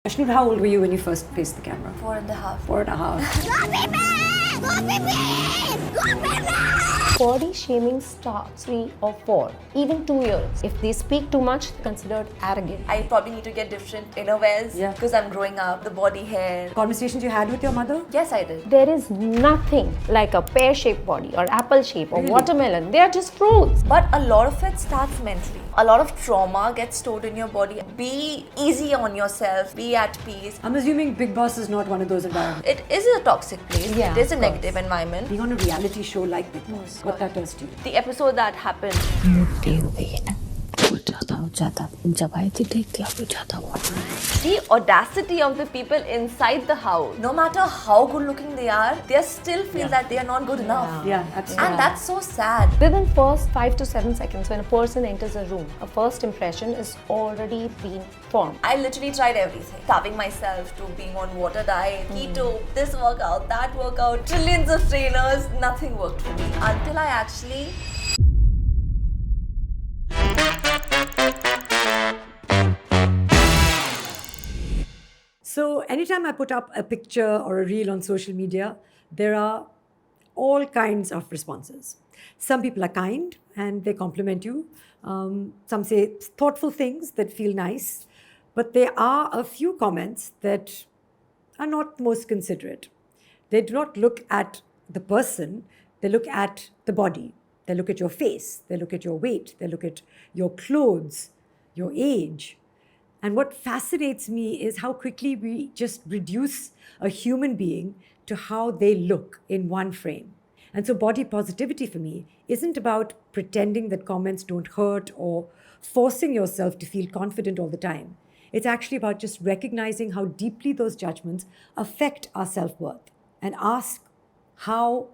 Ashnoor, how old were you when you first faced the camera? 4.5. 4.5. Body shaming starts 3 or 4, even 2 years. If they speak too much, considered arrogant. I probably need to get different innerwears because I'm growing up, the body hair. Conversations you had with your mother? Yes, I did. There is nothing like a pear-shaped body or apple shape or watermelon. They are just fruits. But a lot of it starts mentally. A lot of trauma gets stored in your body. Be easy on yourself, be at peace. I'm assuming Bigg Boss is not one of those environments. It is a toxic place. Yeah, it is a of course. negative environment. Being on a reality show like Bigg Boss, what that does to you? The episode that happened, the audacity of the people inside the house, no matter how good looking they are, they still feel that they are not good enough. Yeah, absolutely. And that's so sad. Within first 5 to 7 seconds, when a person enters a room, a first impression is already being formed. I literally tried everything. Starving myself to being on water diet, keto, this workout, that workout, trillions of trainers, nothing worked for me. Until I actually So anytime I put up a picture or a reel on social media, there are all kinds of responses. Some people are kind and they compliment you. Some say thoughtful things that feel nice. But there are a few comments that are not most considerate. They do not look at the person, they look at the body. They look at your face, they look at your weight, they look at your clothes, your age. And what fascinates me is how quickly we just reduce a human being to how they look in one frame. And so body positivity for me isn't about pretending that comments don't hurt or forcing yourself to feel confident all the time. It's actually about just recognizing how deeply those judgments affect our self-worth and ask, how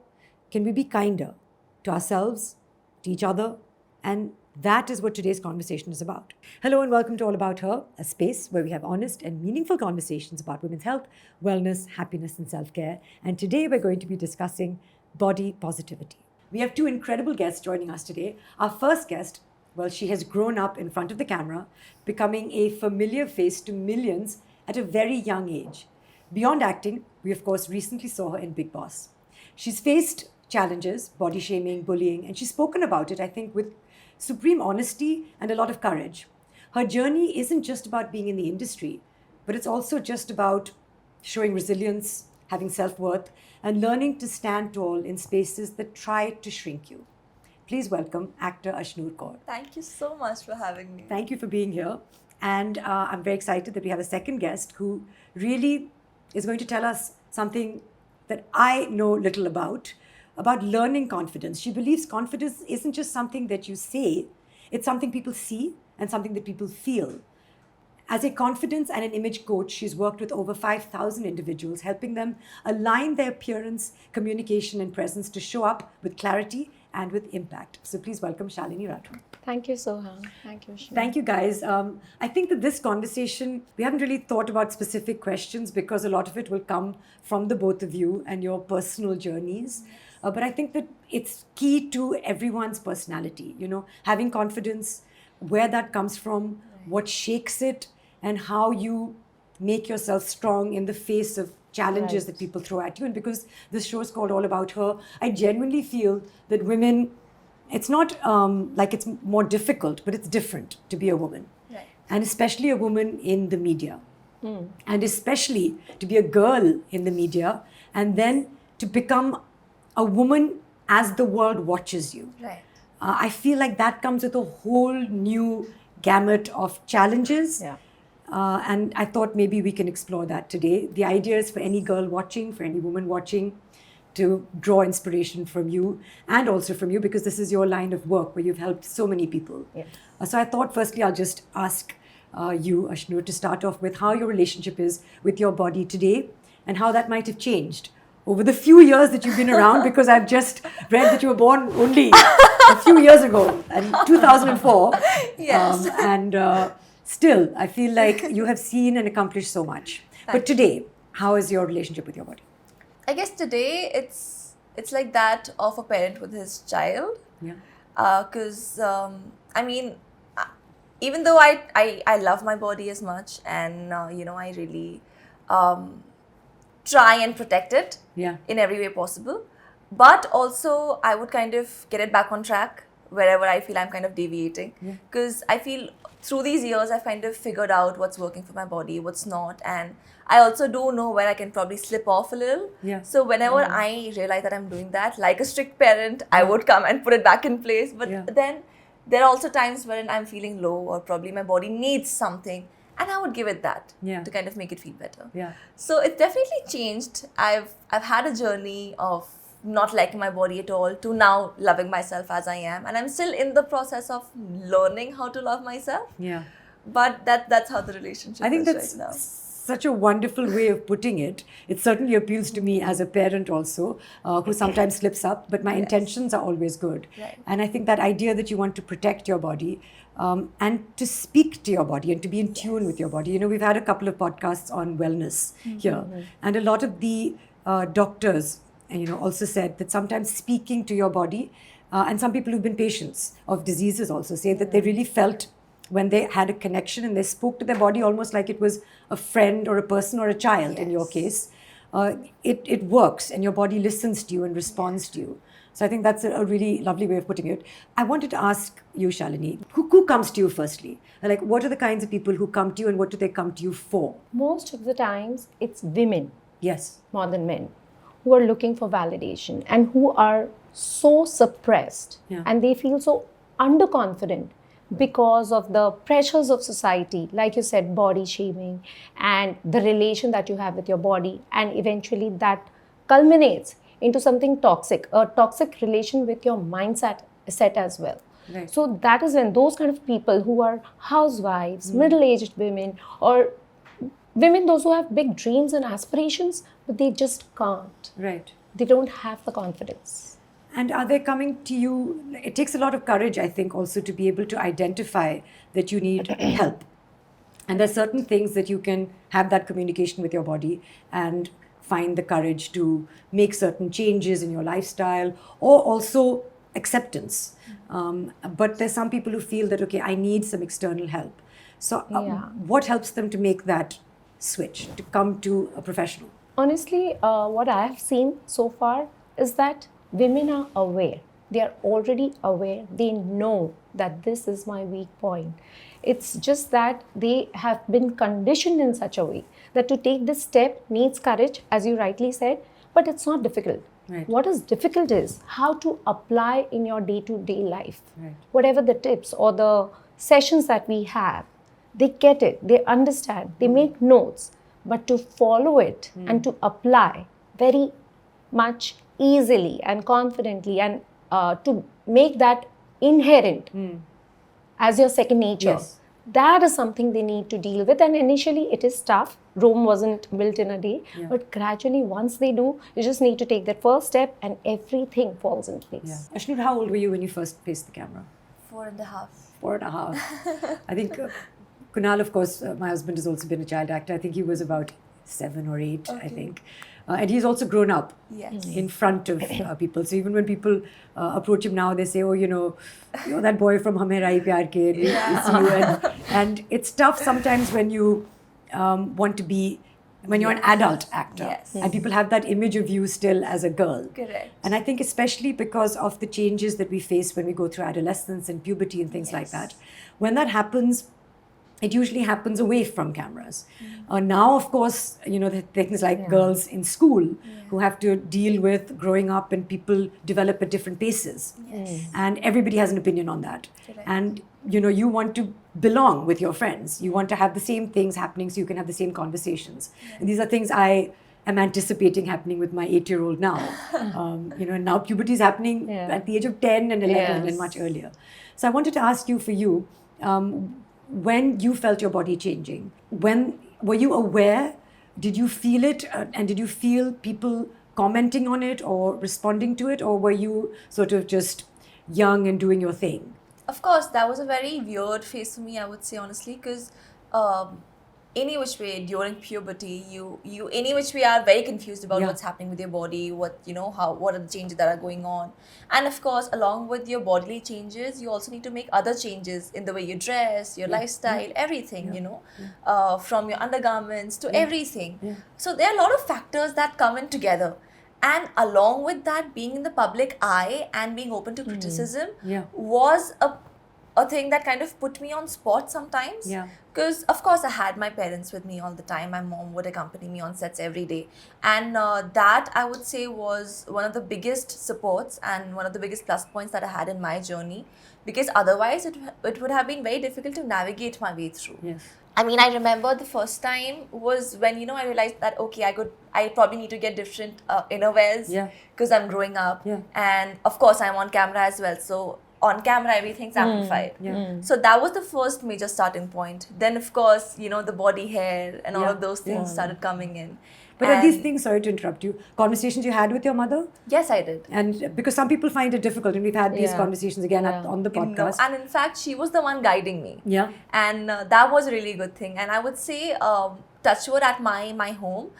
can we be kinder to ourselves, to each other, and that is what today's conversation is about. Hello and welcome to All About Her, a space where we have honest and meaningful conversations about women's health, wellness, happiness, and self-care. And today we're going to be discussing body positivity. We have two incredible guests joining us today. Our first guest, well, she has grown up in front of the camera, becoming a familiar face to millions at a very young age. Beyond acting, we of course recently saw her in Bigg Boss. She's faced challenges, body shaming, bullying, and she's spoken about it, I think, with supreme honesty and a lot of courage. Her journey isn't just about being in the industry, but it's also just about showing resilience, having self-worth, and learning to stand tall in spaces that try to shrink you. Please welcome actor Ashnoor Kaur. Thank you so much for having me. Thank you for being here. And I'm very excited that we have a second guest who really is going to tell us something that I know little about learning confidence. She believes confidence isn't just something that you say, it's something people see and something that people feel. As a confidence and an image coach, she's worked with over 5,000 individuals, helping them align their appearance, communication, and presence to show up with clarity and with impact. So please welcome Shalini Rathod. Thank you, Soha. Thank you, Ashnoor. Thank you, guys. I think that this conversation, we haven't really thought about specific questions because a lot of it will come from the both of you and your personal journeys. But I think that it's key to everyone's personality, having confidence, where that comes from, what shakes it, and how you make yourself strong in the face of challenges that people throw at you. And because this show is called All About Her, I genuinely feel that women, it's not like it's more difficult, but it's different to be a woman. Right. And especially a woman in the media. And especially to be a girl in the media and then to become a woman as the world watches you. Right. I feel like that comes with a whole new gamut of challenges. Yeah. And I thought maybe we can explore that today. The idea is for any girl watching, for any woman watching, to draw inspiration from you and also from you because this is your line of work where you've helped so many people. Yes. So I thought firstly I'll just ask you, Ashnoor, to start off with how your relationship is with your body today and how that might have changed over the few years that you've been around, because I've just read that you were born only a few years ago, in 2004. Yes. Still, I feel like you have seen and accomplished so much. But today, how is your relationship with your body? I guess today it's like that of a parent with his child. Yeah. Because, even though I love my body as much, and I really try and protect it Yeah. in every way possible, but also I would kind of get it back on track wherever I feel I'm kind of deviating, because I feel through these years I've kind of figured out what's working for my body, what's not, and I also do know where I can probably slip off a little. Yeah. So whenever I realize that I'm doing that, like a strict parent, I would come and put it back in place. But then there are also times when I'm feeling low, or probably my body needs something, and I would give it that to kind of make it feel better. Yeah. So it's definitely changed. I've had a journey of not liking my body at all to now loving myself as I am, and I'm still in the process of learning how to love myself. Yeah. But that's how the relationship I think is that's right now. such a wonderful way of putting it. It certainly appeals to me as a parent also, who sometimes slips up, but my intentions are always good. Right. And I think that idea that you want to protect your body and to speak to your body and to be in tune with your body. We've had a couple of podcasts on wellness here, and a lot of the doctors, also said that sometimes speaking to your body, and some people who've been patients of diseases also say that they really felt when they had a connection and they spoke to their body almost like it was a friend or a person or a child in your case, it works and your body listens to you and responds to you. So I think that's a really lovely way of putting it. I wanted to ask you, Shalini, who comes to you firstly? Like, what are the kinds of people who come to you and what do they come to you for? Most of the times, it's women Yes. more than men who are looking for validation and who are so suppressed and they feel so underconfident because of the pressures of society, like you said, body shaming and the relation that you have with your body, and eventually that culminates into something toxic, a toxic relation with your mindset set as well. Right. So that is when those kind of people who are housewives, middle-aged women, or women, those who have big dreams and aspirations, but they just can't. Right. They don't have the confidence. And are they coming to you? It takes a lot of courage, I think, also to be able to identify that you need help. And there's certain things that you can have that communication with your body and find the courage to make certain changes in your lifestyle, or also acceptance. But there's some people who feel that, okay, I need some external help. So what helps them to make that switch, to come to a professional? Honestly, what I have seen so far is that women are aware. They are already aware. They know that this is my weak point. It's just that they have been conditioned in such a way that to take this step needs courage, as you rightly said, but it's not difficult. Right. What is difficult is how to apply in your day-to-day life. Right. Whatever the tips or the sessions that we have, they get it, they understand, they make notes, but to follow it and to apply very much easily and confidently, and to make that inherent as your second nature. Yes. That is something they need to deal with, and initially it is tough. Rome wasn't built in a day, but gradually once they do, you just need to take that first step and everything falls in place. Ashnoor, how old were you when you first faced the camera? 4.5. 4.5. I think Kunal, of course, my husband has also been a child actor. I think he was about 7 or 8, I think. And he's also grown up in front of people. So even when people approach him now, they say, oh, you're that boy from Hum Hai Pyar Ke. It's you. And it's tough sometimes when you want to be, when you're an adult actor. And people have that image of you still as a girl. Correct. And I think especially because of the changes that we face when we go through adolescence and puberty and things like that, when that happens, it usually happens away from cameras. Now, of course, there are things like girls in school who have to deal with growing up and people develop at different paces. And everybody has an opinion on that. Correct. And, you want to belong with your friends. You want to have the same things happening so you can have the same conversations. And these are things I am anticipating happening with my 8-year-old now. And now puberty is happening at the age of 10 and 11 and much earlier. So I wanted to ask you, for you, when you felt your body changing, were you aware? Did you feel it? And did you feel people commenting on it or responding to it? Or were you sort of just young and doing your thing? Of course, that was a very weird phase for me, I would say, honestly, because any which way during puberty, you any which way are very confused about what's happening with your body, what are the changes that are going on. And of course, along with your bodily changes, you also need to make other changes in the way you dress, your lifestyle, everything, from your undergarments to everything. So there are a lot of factors that come in together. And along with that, being in the public eye and being open to criticism was a thing that kind of put me on spot sometimes. Because of course I had my parents with me all the time. My mom would accompany me on sets every day. And that I would say was one of the biggest supports and one of the biggest plus points that I had in my journey. Because otherwise it would have been very difficult to navigate my way through. I mean, I remember the first time was when, I realized that, okay, I probably need to get different innerwears because I'm growing up. And of course, I'm on camera as well. So on camera, everything's amplified. So that was the first major starting point. Then, of course, the body hair and all of those things started coming in. But are these things, sorry to interrupt you, conversations you had with your mother? Yes, I did. And because some people find it difficult, and we've had these conversations again on the podcast. And in fact, she was the one guiding me. And that was a really good thing. And I would say, touchwood at my home,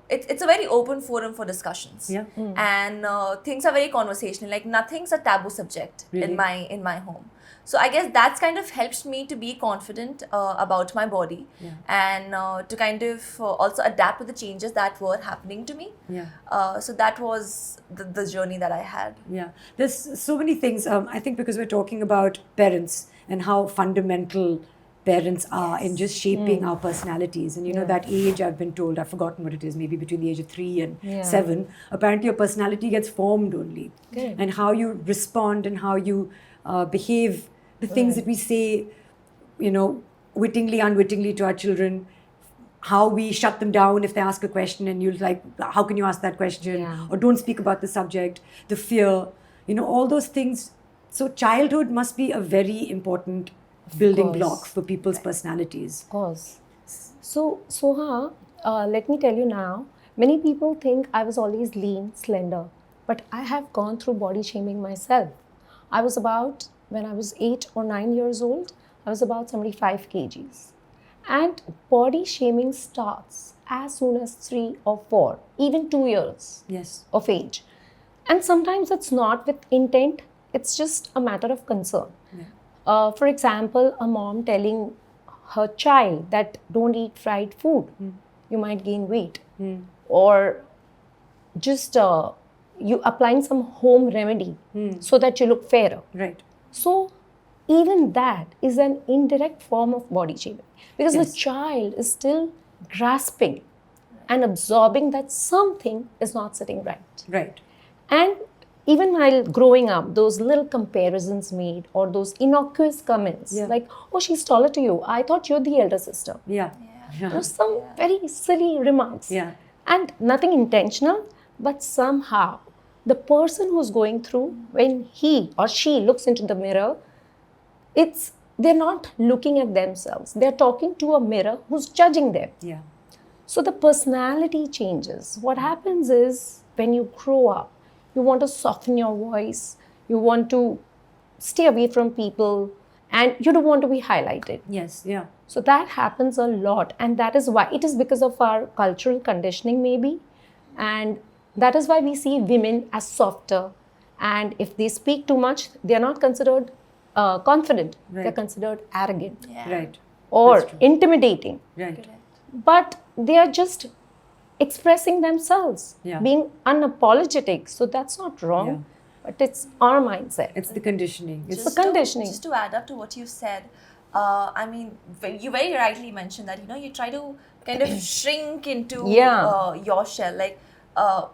it's a very open forum for discussions. And things are very conversational. Like nothing's a taboo subject in my home. So I guess that's kind of helped me to be confident about my body and to kind of also adapt with the changes that were happening to me. So that was the journey that I had. There's so many things. I think because we're talking about parents and how fundamental parents are in just shaping our personalities. And that age, I've been told, I've forgotten what it is, maybe between the age of 3 and 7, apparently your personality gets formed only. And how you respond and how you behave, the things that we say, wittingly, unwittingly to our children, how we shut them down if they ask a question and you're like, how can you ask that question? Or don't speak about the subject, the fear, all those things. So childhood must be a very important building block for people's personalities. Of course. So, Soha, let me tell you now, many people think I was always lean, slender, but I have gone through body shaming myself. When I was 8 or 9 years old, I was about 75 kgs. And body shaming starts as soon as 3 or 4, even 2 years of age. And sometimes it's not with intent, it's just a matter of concern. For example, a mom telling her child that don't eat fried food, you might gain weight. Or just you applying some home remedy so that you look fairer. So even that is an indirect form of body shaming because the child is still grasping and absorbing that something is not sitting right. And even while growing up, those little comparisons made or those innocuous comments like, oh, she's taller to you. I thought you're the elder sister. Those some very silly remarks. And nothing intentional, but somehow the person who's going through, when he or she looks into the mirror, they're not looking at themselves. They're talking to a mirror who's judging them. So the personality changes. What happens is when you grow up, you want to soften your voice, you want to stay away from people, and you don't want to be highlighted. So that happens a lot, and that is why, it is because of our cultural conditioning maybe, and that is why we see women as softer, and if they speak too much, they are not considered confident, they're considered arrogant or intimidating. But they are just expressing themselves, being unapologetic. So that's not wrong, but it's our mindset. It's the conditioning. It's the conditioning. Just to add up to what you said, I mean, you very rightly mentioned that, you try to kind of shrink into your shell. Like,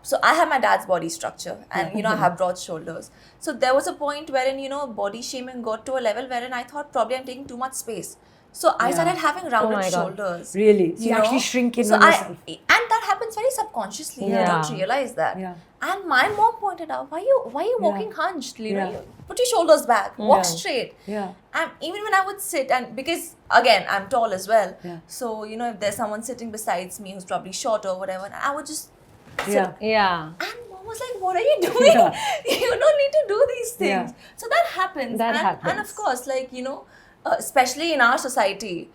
so I have my dad's body structure and, I have broad shoulders. So there was a point wherein, body shaming got to a level wherein I thought probably I'm taking too much space. So I started having rounded shoulders. Really? So you actually shrink in on yourself. And that happens very subconsciously. You don't realize that. And my mom pointed out, why are you walking hunched? You put your shoulders back, walk straight. And even when I would sit, and because again, I'm tall as well. So, if there's someone sitting besides me who's probably short or whatever, and I would just sit. And mom was like, what are you doing? You don't need to do these things. So that happens. And of course, like, especially in our society,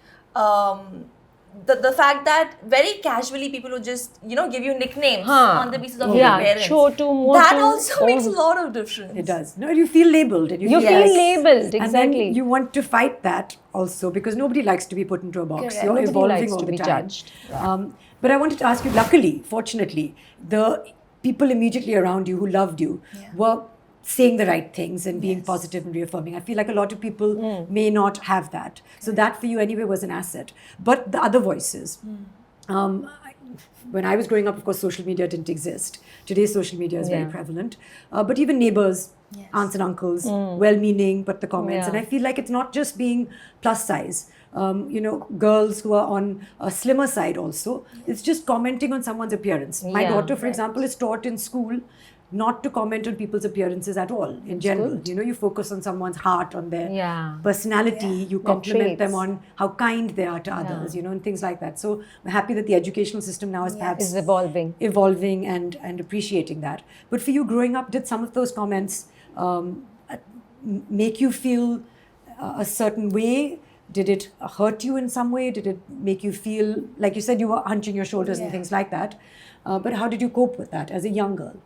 the fact that very casually people would just, give you nicknames on the basis of your parents. Chotu, Motu. That also makes a lot of difference. It does. No, you feel labelled. And You feel labelled, And exactly. then you want to fight that also, because nobody likes to be put into a box. Correct. You're Nobody evolving likes all to the be time. judged. But I wanted to ask you, luckily, fortunately, the people immediately around you who loved you were saying the right things and being positive and reaffirming. I feel like a lot of people may not have that. So that for you anyway was an asset. But the other voices, when I was growing up, of course, social media didn't exist. Today, social media is very prevalent. But even neighbors, aunts and uncles, well-meaning, but the comments. And I feel like it's not just being plus size. Girls who are on a slimmer side also. It's just commenting on someone's appearance. My daughter, for example, is taught in school not to comment on people's appearances at all in general. good. You focus on someone's heart, on their personality. You Their compliment them traits. on how kind they are to others, and things like that. So I'm happy that the educational system now is perhaps Is evolving. and appreciating that. But for you growing up, did some of those comments make you feel a certain way? Did it hurt you in some way? Did it make you feel, like you said, you were hunching your shoulders and things like that? But how did you cope with that as a young girl?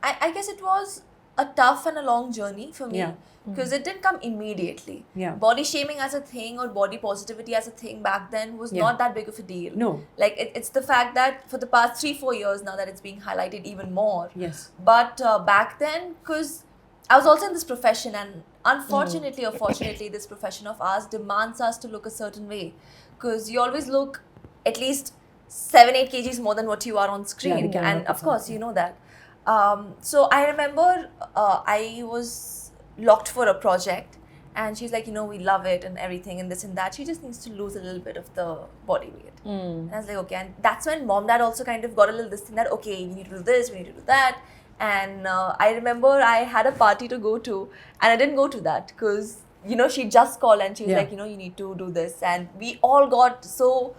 I guess it was a tough and a long journey for me Yeah. because it didn't come immediately. Yeah. Body shaming as a thing or body positivity as a thing back then was not that big of a deal. No. Like it's the fact that for the past 3-4 years now that it's being highlighted even more. Yes. But back then, because I was also in this profession, and unfortunately or fortunately, this profession of ours demands us to look a certain way, because you always look at least 7-8 kgs more than what you are on screen. we can And work of with course, you know that. So I remember I was locked for a project, and she's like, we love it and everything and this and that. She just needs to lose a little bit of the body weight. And I was like, okay. And that's when mom, dad also kind of got a little this thing that, okay, we need to do this, we need to do that. And I remember I had a party to go to, and I didn't go to that because, she just called and she was like, you need to do this. And we all got so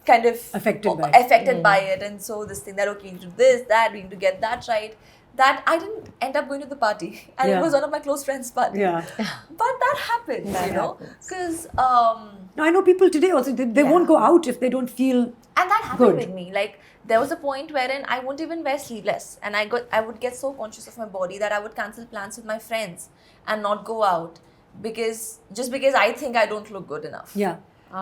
kind of affected by it. And so this thing that, okay, we need to do this, that, we need to get that right. That I didn't end up going to the party. And it was one of my close friends' party. Yeah. But that happens, because... No, I know people today also, they won't go out if they don't feel And that happened with me. Like, there was a point wherein I wouldn't even wear sleeveless. And I would get so conscious of my body that I would cancel plans with my friends and not go out. Because I think I don't look good enough. Yeah.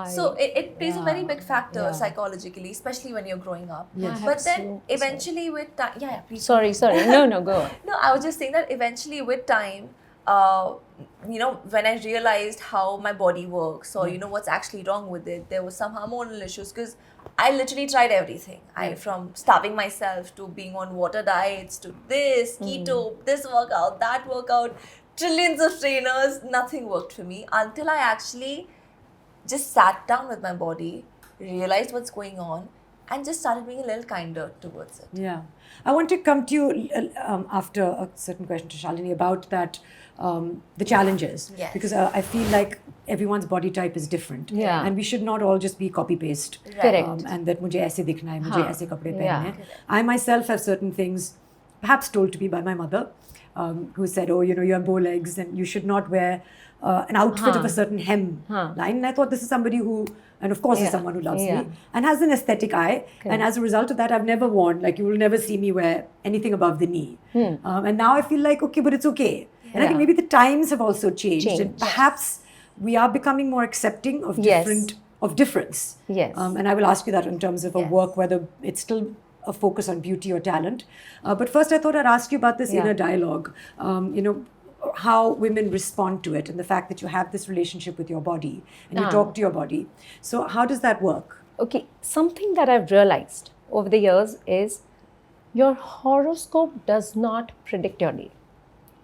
So it plays a very big factor psychologically, especially when you're growing up. Yes. But then eventually with time... Yeah, please. Sorry. No, go on. No, I was just saying that eventually with time, when I realized how my body works or, what's actually wrong with it, there was some hormonal issues because I literally tried everything. From starving myself to being on water diets to this, keto, this workout, that workout, trillions of trainers, nothing worked for me until I actually just sat down with my body, realized what's going on, and just started being a little kinder towards it. Yeah. I want to come to you after a certain question to Shalini about that, the challenges. Yes. Because I feel like everyone's body type is different. Yeah. And we should not all just be copy-paste. Correct. And that mujhe aise dikhna hai, mujhe aise kapde pehne Yeah. hai. I myself have certain things perhaps told to me by my mother, who said, you have bow legs and you should not wear an outfit of a certain hem line. And I thought this is somebody who, and of course is someone who loves me and has an aesthetic eye. And as a result of that, I've never worn, like you will never see me wear anything above the knee. And now I feel like, okay, but it's okay. And I think maybe the times have also changed. And perhaps we are becoming more accepting of difference. Yes. And I will ask you that in terms of a work, whether it's still a focus on beauty or talent. But first I thought I'd ask you about this inner dialogue. How women respond to it and the fact that you have this relationship with your body and you talk to your body. So how does that work? Okay, something that I've realized over the years is your horoscope does not predict your day.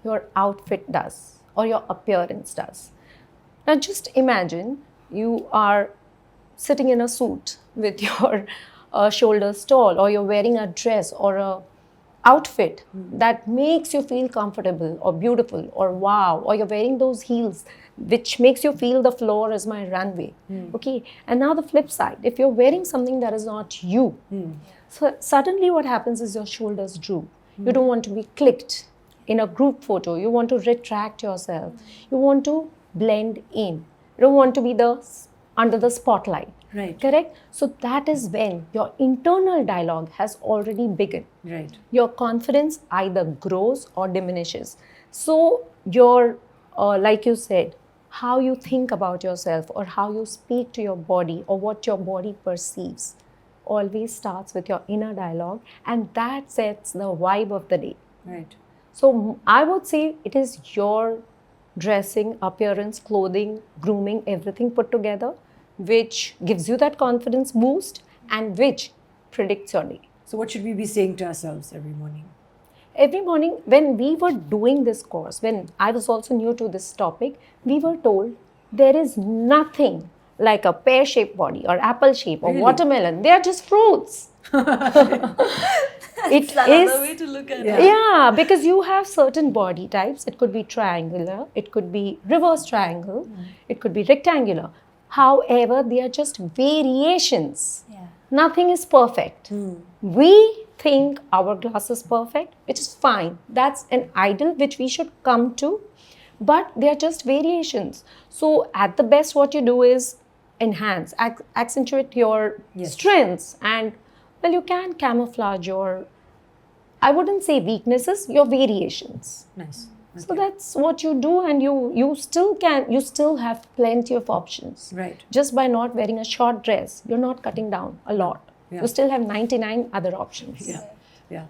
Your outfit does, or your appearance does. Now just imagine you are sitting in a suit with your shoulders tall, or you're wearing a dress or a outfit that makes you feel comfortable or beautiful or wow, or you're wearing those heels which makes you feel the floor is my runway. Okay, and now the flip side, if you're wearing something that is not you, so suddenly what happens is your shoulders droop. You don't want to be clicked in a group photo. You want to retract yourself. You want to blend in. You don't want to be the under the spotlight. Right. Correct? So that is when your internal dialogue has already begun. Right. Your confidence either grows or diminishes. So your, like you said, how you think about yourself or how you speak to your body or what your body perceives always starts with your inner dialogue, and that sets the vibe of the day. Right. So I would say it is your dressing, appearance, clothing, grooming, everything put together, which gives you that confidence boost and which predicts your day. So what should we be saying to ourselves every morning? Every morning when we were doing this course, when I was also new to this topic, we were told there is nothing like a pear-shaped body or apple-shaped or Really? watermelon. They are just fruits. It's another way to look at it. Yeah, because you have certain body types. It could be triangular, it could be reverse triangle, it could be rectangular. However, they are just variations. Yeah. Nothing is perfect. We think our glass is perfect, which is fine. That's an ideal which we should come to, but they are just variations. So at the best, what you do is enhance, accentuate your strengths, and well, you can camouflage your, I wouldn't say weaknesses, your variations. Nice. So that's what you do, and you still have plenty of options. Right. Just by not wearing a short dress, you're not cutting down a lot. Yeah. You still have 99 other options. Yeah. Yeah.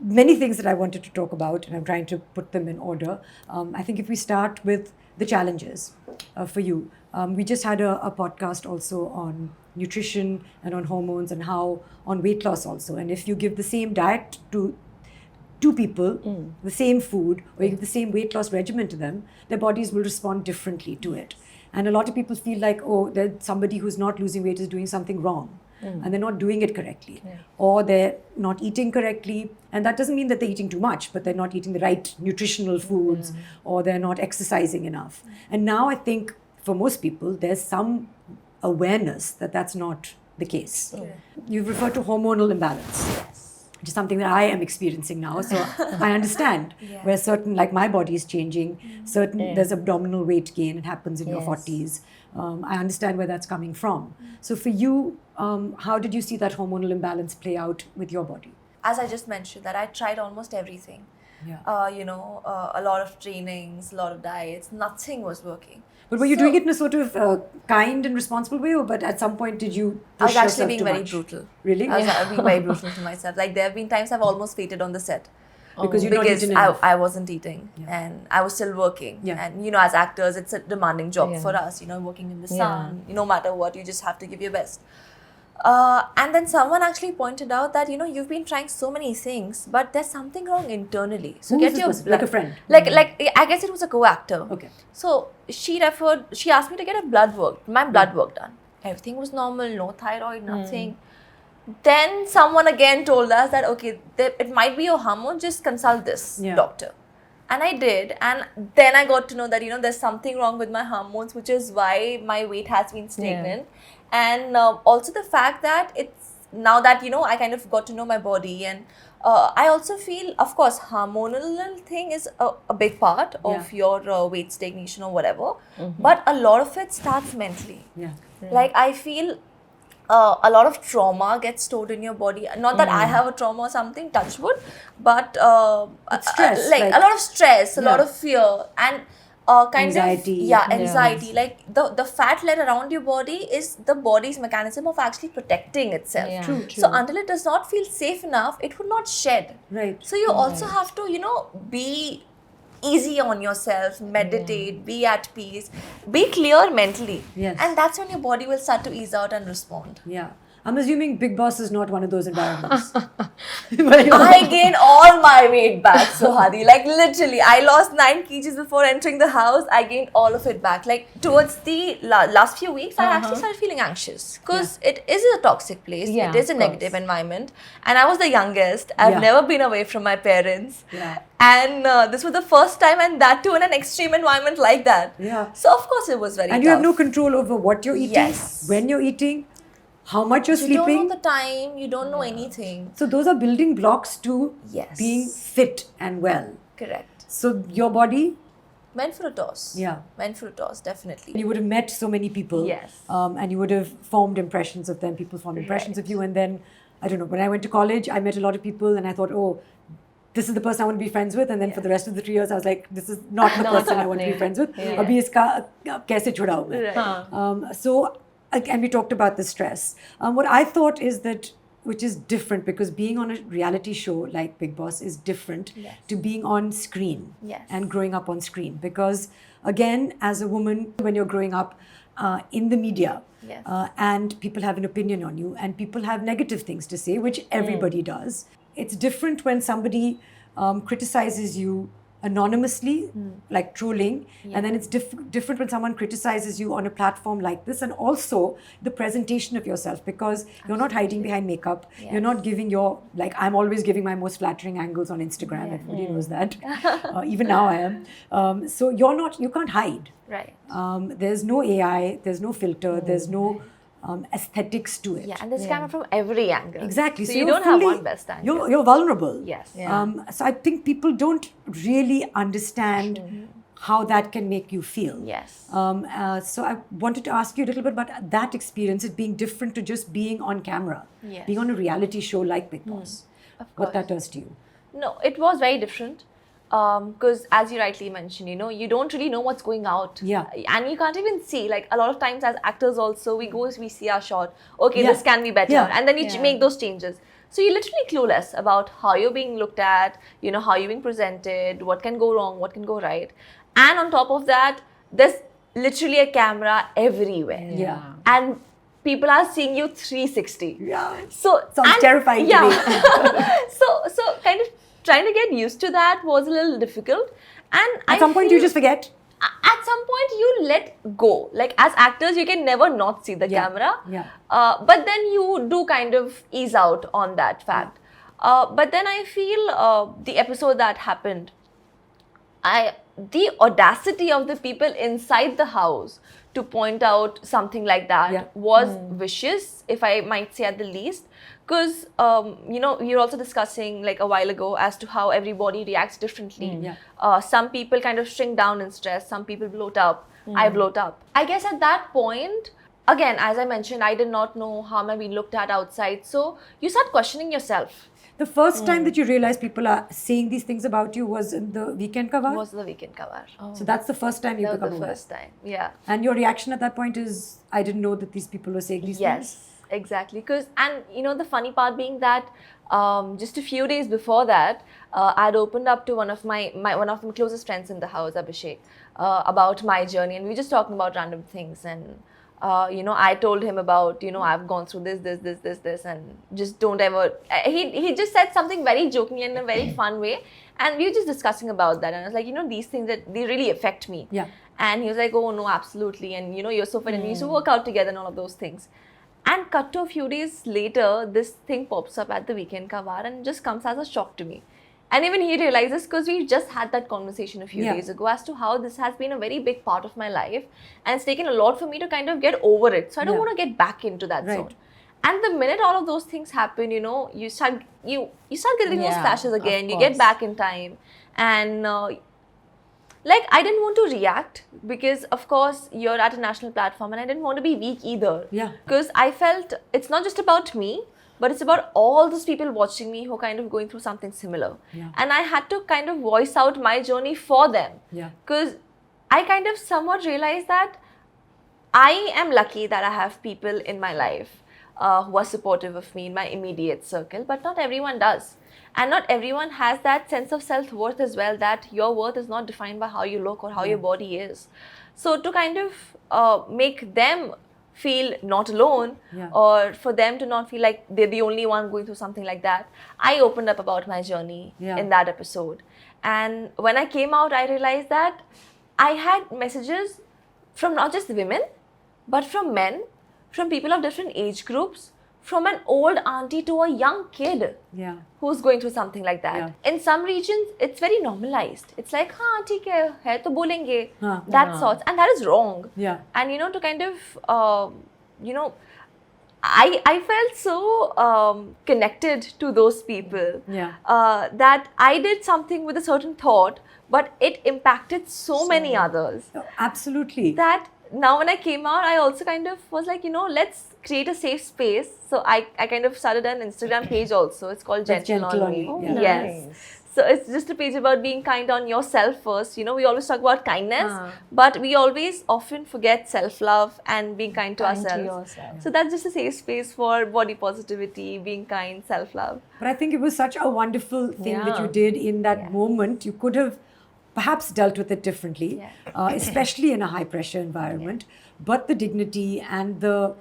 Many things that I wanted to talk about, and I'm trying to put them in order. I think if we start with the challenges for you, we just had a podcast also on nutrition and on hormones and how on weight loss also. And if you give the same diet to two people, the same food, or you give the same weight loss regimen to them, their bodies will respond differently to it. And a lot of people feel like, oh, there's somebody who's not losing weight is doing something wrong. And they're not doing it correctly, or they're not eating correctly. And that doesn't mean that they're eating too much, but they're not eating the right nutritional foods, or they're not exercising enough. And now I think for most people, there's some awareness that that's not the case. You've referred to hormonal imbalance, which is something that I am experiencing now. So I understand where certain, like my body is changing, there's abdominal weight gain, it happens in your 40s. I understand where that's coming from. So for you, how did you see that hormonal imbalance play out with your body? As I just mentioned, that I tried almost everything. Yeah. A lot of trainings, a lot of diets, nothing was working. But were you doing it in a sort of kind and responsible way, or but at some point did you I push was actually yourself being too very much? brutal. Really? I was being very brutal to myself. Like there have been times I've almost fainted on the set. Because you're not Because eating enough. I wasn't eating and I was still working. Yeah. And as actors, it's a demanding job for us, working in the sun, no matter what, you just have to give your best. And then someone actually pointed out that, you've been trying so many things, but there's something wrong internally. So Who get was this your person? blood. Like a friend? Like I guess it was a co-actor. Okay. So she asked me to get my blood work done. Everything was normal, no thyroid, nothing. Then someone again told us that, okay, it might be your hormone, just consult this doctor. And I did. And then I got to know that, there's something wrong with my hormones, which is why my weight has been stagnant. And also the fact that it's now that, I kind of got to know my body. And I also feel, of course, hormonal thing is a big part of your weight stagnation or whatever. But a lot of it starts mentally. Yeah. Like I feel a lot of trauma gets stored in your body. Not that I have a trauma or something, touch wood, but stress, like a lot of stress, a lot of fear, and anxiety. Anxiety. Like the fat layer around your body is the body's mechanism of actually protecting itself. Yeah. True. So until it does not feel safe enough, it would not shed. Right. So you also have to, be easy on yourself, meditate, be at peace, be clear mentally. Yes. And that's when your body will start to ease out and respond. Yeah. I'm assuming Bigg Boss is not one of those environments. I gained all my weight back, Sohadi. Like literally, I lost 9 kgs before entering the house. I gained all of it back. Like towards the last few weeks, I actually started feeling anxious because it is a toxic place. Yeah, it is a of negative course. environment. And I was the youngest. I've never been away from my parents. Yeah. And this was the first time, and that too in an extreme environment like that. Yeah. So of course it was very And tough. you have no control over what you're eating, Yes. when you're eating, how much you're You sleeping. don't know the time, you don't know anything. So those are building blocks to Yes. being fit and well. Correct. So your body Went for a toss. Yeah. Went for a toss, definitely. You would have met so many people. Yes. And you would have formed impressions of them. People formed impressions of you. And then, I don't know, when I went to college, I met a lot of people and I thought, oh, this is the person I want to be friends with. And then for the rest of the 3 years, I was like, this is not the person I want to be friends with. Abhi iska kaise chudau main? So, and we talked about the stress. What I thought is that, which is different, because being on a reality show like Bigg Boss is different to being on screen and growing up on screen. Because again, as a woman, when you're growing up in the media, and people have an opinion on you and people have negative things to say, which everybody does. It's different when somebody criticizes you anonymously, like trolling, and then it's different when someone criticizes you on a platform like this, and also the presentation of yourself, because you're not hiding behind makeup, you're not giving your, like, I'm always giving my most flattering angles on Instagram, everybody knows that, even now I am, so you can't hide, there's no AI, there's no filter, there's no aesthetics to it. Yeah, and there's camera from every angle. Exactly. So you don't have one best angle. You're vulnerable. Yes. So I think people don't really understand how that can make you feel. Yes. So I wanted to ask you a little bit about that experience, it being different to just being on camera, being on a reality show like Bigg Boss. What that does to you? No, it was very different. Because as you rightly mentioned, you don't really know what's going out. Yeah. And you can't even see, like a lot of times as actors also, we see our shot, okay, this can be better. And then you make those changes. So you're literally clueless about how you're being looked at, how you're being presented, what can go wrong, what can go right. And on top of that, there's literally a camera everywhere. Yeah. And people are seeing you 360. Yeah. So sounds terrifying to me. so kind of trying to get used to that was a little difficult. And at some point you just forget. At some point you let go. Like as actors, you can never not see the camera. Yeah. But then you do kind of ease out on that fact. But then I feel the episode that happened, the audacity of the people inside the house to point out something like that was vicious, if I might say at the least. Because, we were also discussing like a while ago as to how everybody reacts differently. Some people kind of shrink down in stress, some people bloat up. I bloat up. I guess at that point, again, as I mentioned, I did not know how am I being looked at outside. So you start questioning yourself. The first time that you realized people are saying these things about you was in the weekend cover? Was the weekend cover. So that's the first time you become aware. That was the first time, yeah. And your reaction at that point is, I didn't know that these people were saying these things? Yes. Exactly, and the funny part being that just a few days before that, I'd opened up to one of my closest friends in the house, Abhishek, about my journey, and we were just talking about random things, and I told him about I've gone through this, and just don't ever. He just said something very jokingly in a very fun way, and we were just discussing about that, and I was like, these things that they really affect me. Yeah. And he was like, oh no, absolutely, and you're so fit, and we used to work out together and all of those things. And cut to a few days later, this thing pops up at the weekend cover and just comes as a shock to me. And even he realizes, because we just had that conversation a few days ago as to how this has been a very big part of my life. And it's taken a lot for me to kind of get over it. So I don't want to get back into that zone. And the minute all of those things happen, you start getting those flashes again. You get back in time. And I didn't want to react because, of course, you're at a national platform and I didn't want to be weak either. Yeah. Because I felt it's not just about me, but it's about all those people watching me who are kind of going through something similar. Yeah. And I had to kind of voice out my journey for them. Yeah. Because I kind of somewhat realized that I am lucky that I have people in my life who are supportive of me in my immediate circle, but not everyone does. And not everyone has that sense of self-worth as well, that your worth is not defined by how you look or how your body is. So to kind of make them feel not alone or for them to not feel like they're the only one going through something like that, I opened up about my journey in that episode. And when I came out, I realized that I had messages from not just women, but from men, from people of different age groups, from an old auntie to a young kid who's going through something like that. Yeah. In some regions, it's very normalized. It's like, हाँ ठीक है, है तो बोलेंगे, that sorts, and that is wrong. Yeah. And to kind of, I felt so connected to those people that I did something with a certain thought but it impacted so many others Oh, absolutely. that now when I came out, I also kind of was like, let's create a safe space. So I kind of started an Instagram page also. It's called That's Gentle Gentle on on Me. Me, Oh, yeah. Yes. nice. So it's just a page about being kind on yourself first. We always talk about kindness, but we always often forget self-love and being kind to Kind to ourselves. yourself. So that's just a safe space for body positivity, being kind, self-love. But I think it was such a wonderful thing that you Yeah. did in that moment. You could have perhaps dealt with it differently, especially in a high pressure environment. But the dignity and the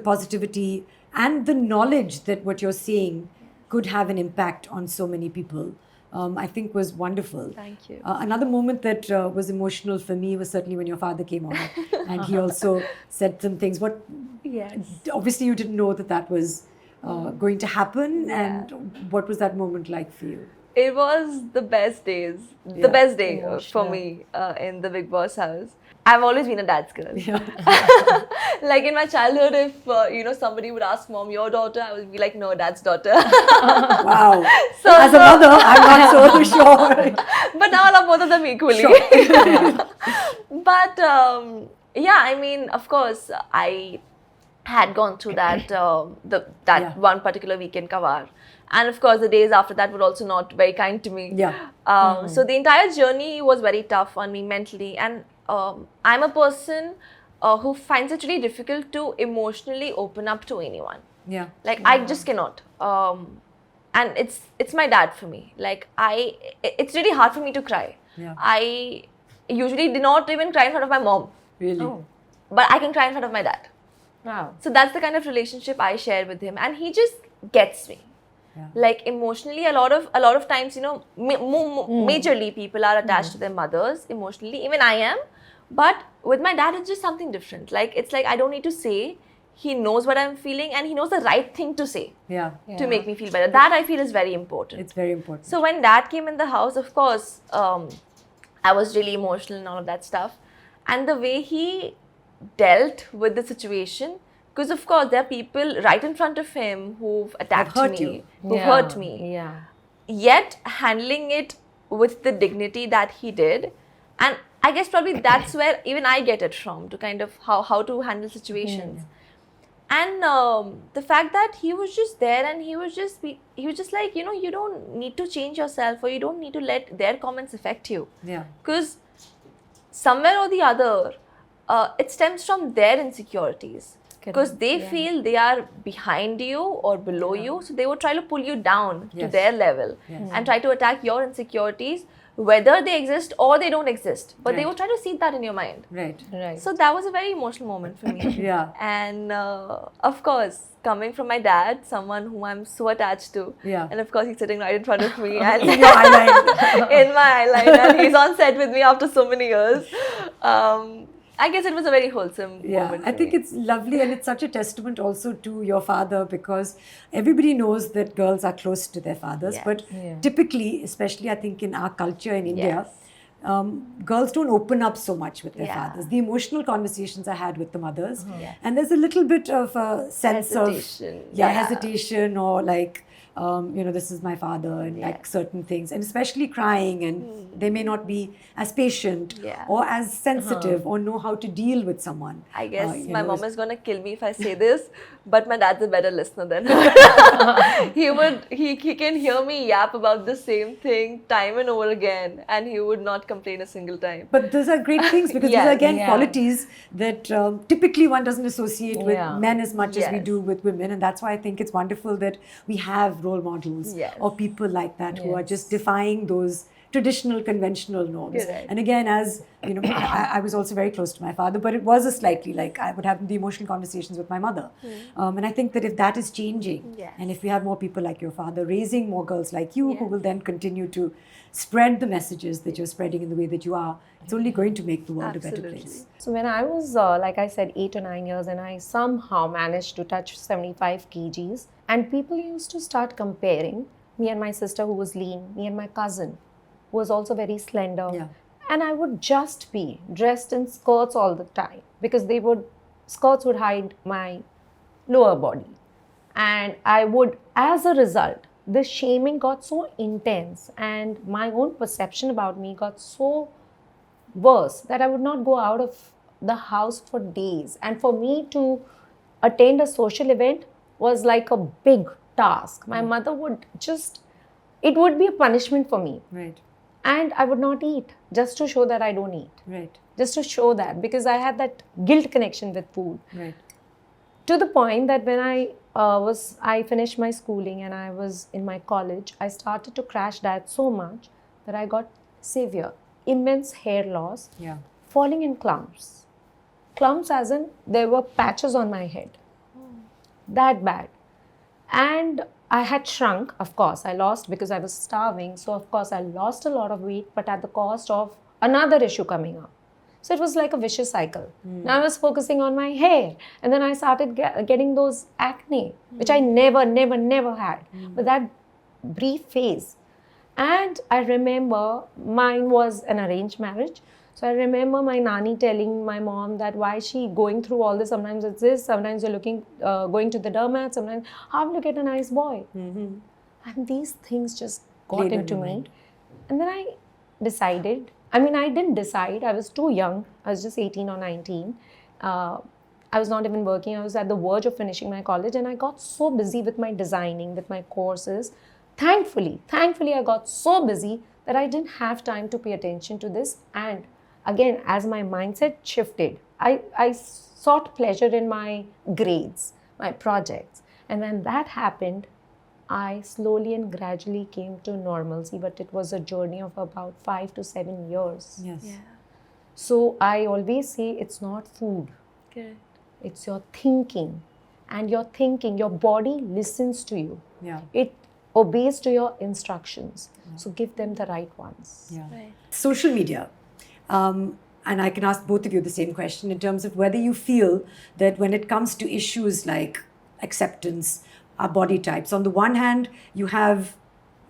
positivity and the knowledge that what you're saying could have an impact on so many people, I think was wonderful. Thank you. Another moment that was emotional for me was certainly when your father came on and he also said some things. Yes. Obviously you didn't know that was going to happen, and what was that moment like for you? It was the best days, Yeah. the best day for Emotional. me in the Bigg Boss house. I've always been a dad's girl. Like in my childhood, if somebody would ask mom, your daughter, I would be like, no, dad's daughter. Wow. So- As a mother, I'm not so sure. But now I love both of them equally. But yeah, I mean, of course, I had gone through that Yeah. one particular weekend cover. And of course, the days after that were also not very kind to me. Yeah. So the entire journey was very tough on me mentally. And I'm a person who finds it really difficult to emotionally open up to anyone. Yeah. Like I just cannot. And it's my dad for me. Like it's really hard for me to cry. Yeah. I usually do not even cry in front of my mom, Really. Oh, but I can cry in front of my dad. wow. So that's the kind of relationship I share with him, and he just gets me. Yeah. Like emotionally, a lot of times, majorly people are attached to their mothers emotionally. Even I am, but with my dad, it's just something different. Like it's like I don't need to say. He knows what I'm feeling, and he knows the right thing to say Yeah. to make me feel better. That I feel is very important. It's very important. So when dad came in the house, of course, I was really emotional and all of that stuff. And the way he dealt with the situation, because of course there are people right in front of him who've attacked hurt me, you. who've hurt me. Yeah. Yet handling it with the dignity that he did. And I guess probably that's where even I get it from, to kind of how to handle situations. And the fact that he was just there, and he was just like, you don't need to change yourself, or you don't need to let their comments affect you. Yeah. Because somewhere or the other, it stems from their insecurities. Because they feel they are behind you or below you, so they would try to pull you down to Yes. their level and try to attack your insecurities, whether they exist or they don't exist. But they Right. would try to seed that in your mind. Right. Right. So that was a very emotional moment for me. Yeah. And of course, coming from my dad, someone whom I'm so attached to, Yeah. and of course he's sitting right in front of me and In your eyeline. in my eyeliner, and he's on set with me after so many years. I guess it was a very wholesome Yeah, moment. I think it's lovely, and it's such a testament also to your father, because everybody knows that girls are close to their fathers, Yes. but typically, especially I think in our culture in India, Yes. girls don't open up so much with their Yeah. fathers. The emotional conversations are had with the mothers, Yes. and there's a little bit of a sense Hesitation, of yeah. hesitation, or like this is my father, and like certain things, and especially crying, and they may not be as patient Yeah. or as sensitive or know how to deal with someone. I guess you my know, mom is gonna kill me if I say this, but my dad's a better listener than her. he can hear me yap about the same thing time and over again, and he would not complain a single time. But those are great things, because these Yes. are again Yeah. qualities that typically one doesn't associate with Yeah. men as much as we Yes. do with women, and that's why I think it's wonderful that we have role models Yes. or people like that who are Yes. just defying those traditional, conventional norms. Correct. And again, as you know, I was also very close to my father, but it was a slightly like I would have the emotional conversations with my mother. And I think that if that is changing, Yes. and if we have more people like your father raising more girls like you, who Yes. will then continue to spread the messages that you're spreading in the way that you are, it's only going to make the world a better Absolutely. place. So when I was, like I said, 8 or 9 years, and I somehow managed to touch 75 kgs, and people used to start comparing me and my sister, who was lean, me and my cousin, who was also very slender. Yeah. And I would just be dressed in skirts all the time, because skirts would hide my lower body. And I would, as a result, the shaming got so intense and my own perception about me got so worse that I would not go out of the house for days. And for me to attend a social event was like a big task. My mother would it would be a punishment for me. Right. And I would not eat just to show that I don't eat. Right. Just to show that, because I had that guilt connection with food. Right. To the point that when I finished my schooling and I was in my college, I started to crash diet so much that I got severe, immense hair loss, Yeah. falling in clumps. Clumps as in there were patches on my head. That bad. And I had shrunk, of course. I lost because I was starving. So, of course, I lost a lot of weight, but at the cost of another issue coming up. So, it was like a vicious cycle. Now, I was focusing on my hair. And then I started getting those acne, which I never had. But that brief phase. And I remember mine was an arranged marriage. So I remember my nanny telling my mom that why is she going through all this? Sometimes it's this, sometimes you're going to the dermat, sometimes how will you get a nice boy? And these things just got Played on into your me. mind. And then I decided, I didn't decide, I was too young, I was just 18 or 19. I was not even working, I was at the verge of finishing my college and I got so busy with my designing, with my courses. Thankfully, I got so busy that I didn't have time to pay attention to this. And again, as my mindset shifted, I sought pleasure in my grades, my projects. And when that happened, I slowly and gradually came to normalcy, but it was a journey of about 5 to 7 years. Yes. Yeah. So I always say it's not food, Correct. it's your thinking. And your thinking, your body listens to you. Yeah. It obeys to your instructions. So give them the right ones. Yeah. Right. Social media. And I can ask both of you the same question in terms of whether you feel that when it comes to issues like acceptance, our body types, on the one hand, you have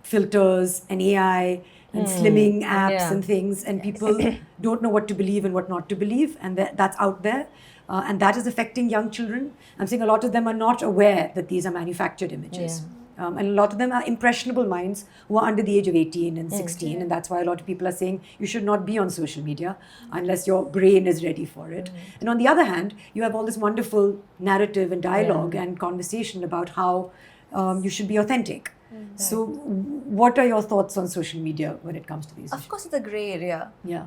filters and AI and slimming apps Yeah. and things, and people don't know what to believe and what not to believe, and that's out there. And that is affecting young children. I'm saying a lot of them are not aware that these are manufactured images. And a lot of them are impressionable minds who are under the age of 18 and 16. And that's why a lot of people are saying you should not be on social media unless your brain is ready for it. And on the other hand, you have all this wonderful narrative and dialogue and conversation about how you should be authentic. So what are your thoughts on social media when it comes to these Of issues? course, it's a gray area. Yeah.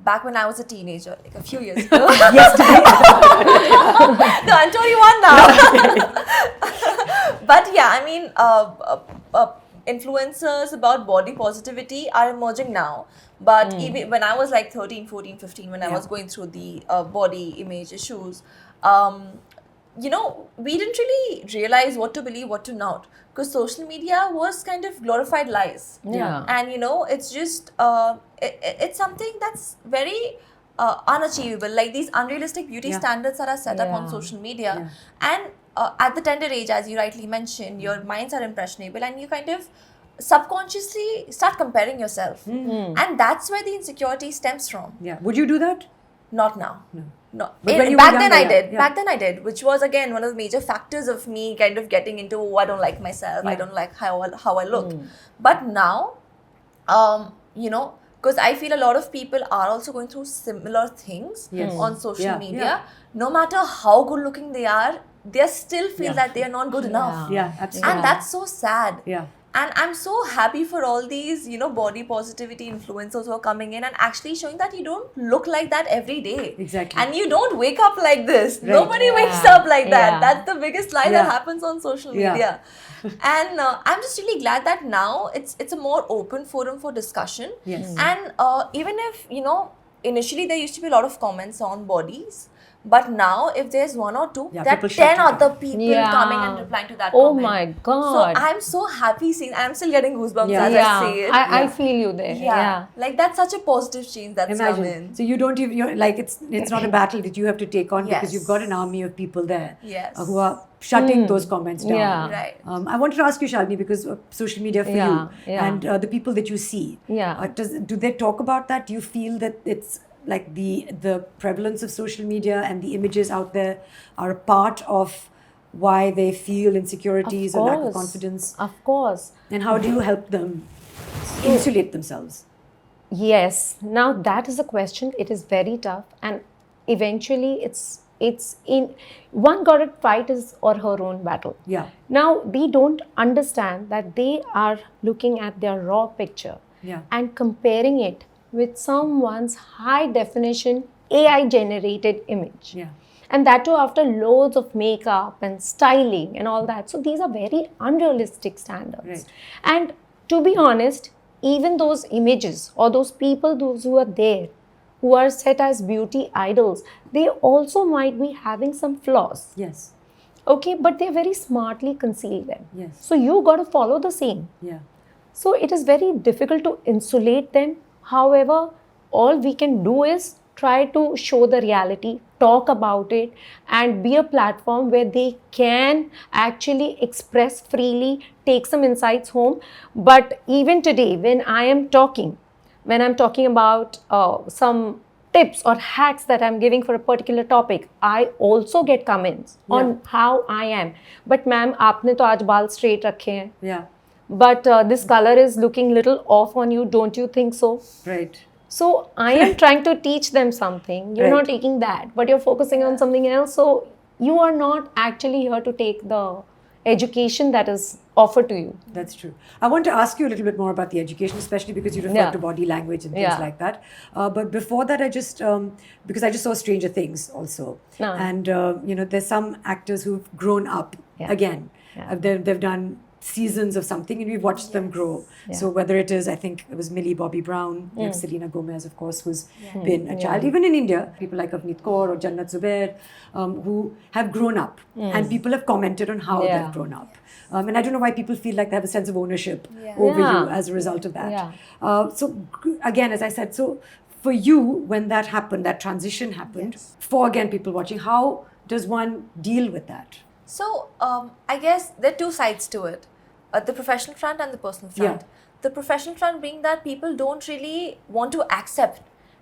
Back when I was a teenager, like a few years ago. Yesterday. No, I'm 21 now. But yeah, influencers about body positivity are emerging now. But even when I was like 13, 14, 15, when I was going through the body image issues, we didn't really realize what to believe, what to not. Because social media was kind of glorified lies. Yeah. And it's just, it's something that's very unachievable. Like these unrealistic beauty standards that are set up on social media. And at the tender age, as you rightly mentioned, your minds are impressionable and you kind of subconsciously start comparing yourself. And that's where the insecurity stems from. Yeah. Would you do that? Not now. No. But when you were Back then younger, I did. yeah. Back then I did, which was again one of the major factors of me kind of getting into, oh, I don't like myself. I don't like how I look. But now, because I feel a lot of people are also going through similar things on social media. Yeah. No matter how good looking they still feel that they are not good enough. Yeah, absolutely. And that's so sad. Yeah. And I'm so happy for all these, body positivity influencers who are coming in and actually showing that you don't look like that every day. Exactly. And you don't wake up like this. Right. Nobody wakes up like that. Yeah. That's the biggest lie that happens on social Yeah. media. And I'm just really glad that now it's a more open forum for discussion. Yes. And even if, initially there used to be a lot of comments on bodies. But now, if there's one or two, there are people shut 10 it down. other people coming and replying to that Oh comment. my God. So I'm so happy seeing. I'm still getting goosebumps Yeah. as I say it. I feel you there. Yeah. Like that's such a positive change that's come Imagine. in. So you don't even, you're like, it's not a battle that you have to take on because Yes. you've got an army of people there Yes. who are shutting those comments down. Yeah. Right. I wanted to ask you, Shalini, because of social media for Yeah, you yeah. and the people that you see. Yeah. Do they talk about that? Do you feel that it's like the prevalence of social media and the images out there are a part of why they feel insecurities or lack of course. confidence? Of course. And how do you help them insulate themselves? Yes. Now that is a question. It is very tough, and eventually it's in one got to fight his or her own battle. Yeah. Now they don't understand that they are looking at their raw picture Yeah. and comparing it with someone's high definition AI generated image. Yeah. And that too after loads of makeup and styling and all that. So these are very unrealistic standards. Right. And to be honest, even those images or those people, those who are there, who are set as beauty idols, they also might be having some flaws. Yes. Okay, but they very smartly conceal them. Yes. So you got to follow the same. Yeah. So it is very difficult to insulate them. However, all we can do is try to show the reality, talk about it, and be a platform where they can actually express freely, take some insights home. But even today, when I'm talking about some tips or hacks that I'm giving for a particular topic, I also get comments on how I am. But ma'am, aapne to aaj baal straight rakhe hain. Yeah. But this color is looking little off on you, don't you think so? Right. So I am trying to teach them something. You're Right. not taking that, but you're focusing on something else. So you are not actually here to take the education that is offered to you. That's true. I want to ask you a little bit more about the education, especially because you referred Yeah. to body language and things Yeah. like that. But before that, I just, because I just saw Stranger Things also. No. And, there's some actors who've grown up Yeah. again. Yeah. They've done seasons of something and we've watched them grow. Yeah. So whether it is, I think it was Millie Bobby Brown, you have Selena Gomez, of course, who's been a child. Even in India, people like Avneet Kaur or Jannat Zubair, who have grown up and people have commented on how Yeah. they've grown up. And I don't know why people feel like they have a sense of ownership over Yeah. you as a result of that. Yeah. Again, as I said, so for you, when that happened, that transition happened, for again people watching, how does one deal with that? So I guess there are two sides to it, the professional front and the personal front. Yeah. The professional front being that people don't really want to accept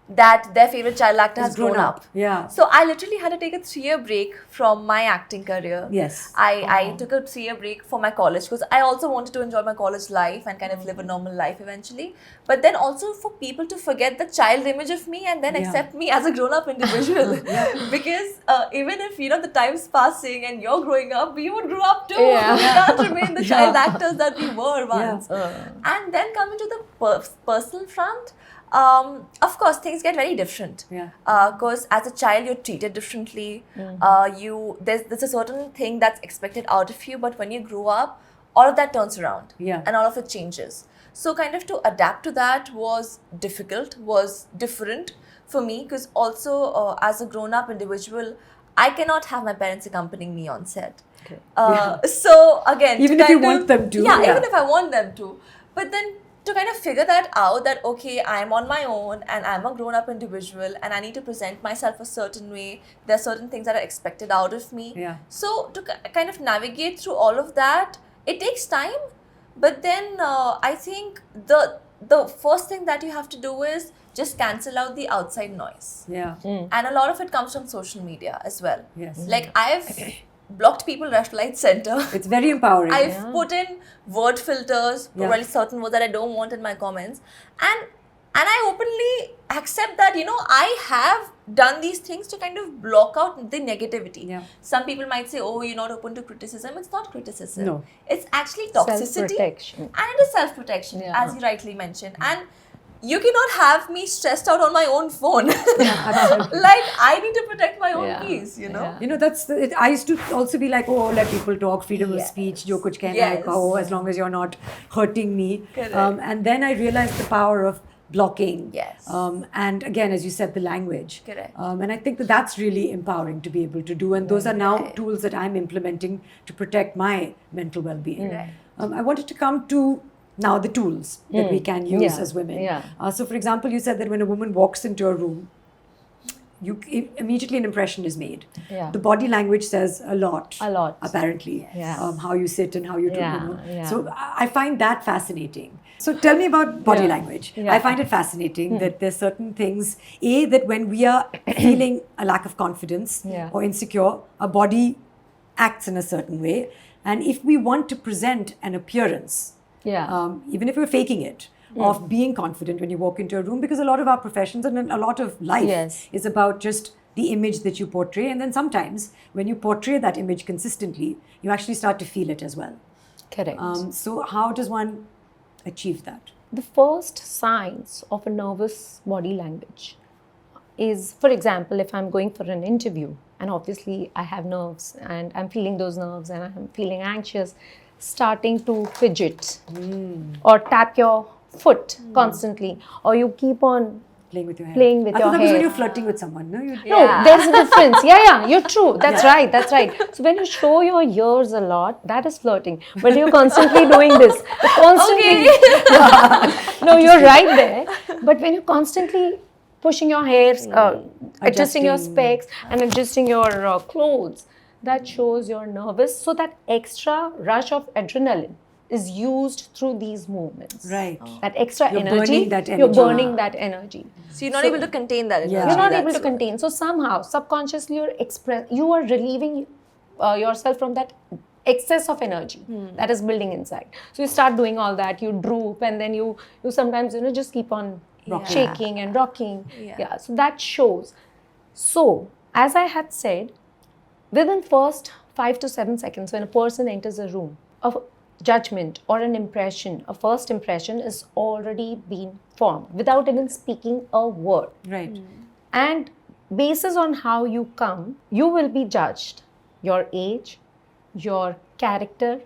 that their favorite child actor has grown up. Yeah. So I literally had to take a 3-year break from my acting career. Yes. I took a 3-year break for my college because I also wanted to enjoy my college life and kind of live a normal life eventually. But then also for people to forget the child image of me and then accept me as a grown-up individual. Because even if, the time's passing and you're growing up, we would grow up too. Yeah. We can't remain the child actors that we were once. Yeah. And then coming to the personal front, of course, things get very different. Yeah. Because as a child, you're treated differently. There's a certain thing that's expected out of you, but when you grow up, all of that turns around. Yeah. And all of it changes. So kind of to adapt to that was difficult, was different for me, because also as a grown-up individual, I cannot have my parents accompanying me on set. Okay. So again, Even to if you kind want of- them to, Yeah, yeah. even if I want them to. But then to kind of figure that out, that okay, I'm on my own and I'm a grown-up individual and I need to present myself a certain way. There are certain things that are expected out of me. Yeah. So to kind of navigate through all of that, it takes time. But then I think the first thing that you have to do is just cancel out the outside noise. Yeah. And a lot of it comes from social media as well. Yes. Like I've blocked people left, right, center. It's very empowering. I've put in word filters, probably certain words that I don't want in my comments. And I openly accept that, I have done these things to kind of block out the negativity. Yeah. Some people might say, oh, you're not open to criticism. It's not criticism. No. It's actually toxicity. Self-protection. And it is self-protection, Yeah. as you rightly mentioned. And you cannot have me stressed out on my own phone. Absolutely. Like, I need to protect my own Yeah. peace, Yeah. That's it. I used to also be like, oh, let people talk, freedom of speech, jo kuch kehna hai Yes. kaho, as long as you're not hurting me. Correct. And then I realized the power of blocking. Yes. And again, as you said, the language. Correct. And I think that's really empowering to be able to do. And those are now tools that I'm implementing to protect my mental well-being. Right. I wanted to come to now the tools that we can use Yeah. as women. Yeah. So for example, you said that when a woman walks into a room, immediately an impression is made. Yeah. The body language says a lot. A lot. Apparently. Yeah. How you sit and how you do. Yeah, yeah. So I find that fascinating. So tell me about body Yeah. language. Yeah. I find it fascinating that there's certain things, that when we are feeling a lack of confidence Yeah. or insecure, our body acts in a certain way. And if we want to present an appearance, even if we're faking it, of being confident when you walk into a room, because a lot of our professions and a lot of life is about just the image that you portray. And then sometimes when you portray that image consistently, you actually start to feel it as well. Correct. So how does one achieve that? The first signs of a nervous body language is, for example, if I'm going for an interview and obviously I have nerves and I'm feeling those nerves and I'm feeling anxious, starting to fidget or tap your foot constantly, or you keep on Playing with your hair. Playing with I your thought that was when hair. you're flirting with someone. No, No, there's a difference. You're true. That's right. So when you show your ears a lot, that is flirting. But you're constantly doing this. No, you're right there. But when you're constantly pushing your hair, adjusting your specs and adjusting your clothes, that shows you're nervous. So that extra rush of adrenaline is used through these movements. Right. That extra You're energy, burning that you're energy. burning that energy. So you're not able to contain that energy. You're not able That's to contain. So somehow, subconsciously, you are relieving yourself from that excess of energy that is building inside. So you start doing all that, you droop, and then you sometimes just keep on shaking and rocking. So that shows. So as I had said, within first 5 to 7 seconds, when a person enters a room, a judgment or an impression, a first impression is already been formed without even speaking a word. Right. And basis on how you come, you will be judged. Your age, your character,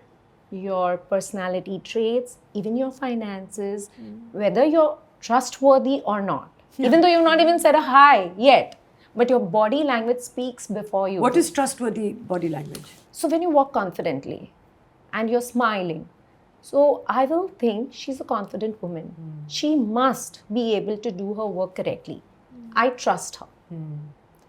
your personality traits, even your finances, whether you're trustworthy or not. Even though you've not even said a hi yet, but your body language speaks before you. What is trustworthy body language? So when you walk confidently and you're smiling, so I will think she's a confident woman. She must be able to do her work correctly. I trust her.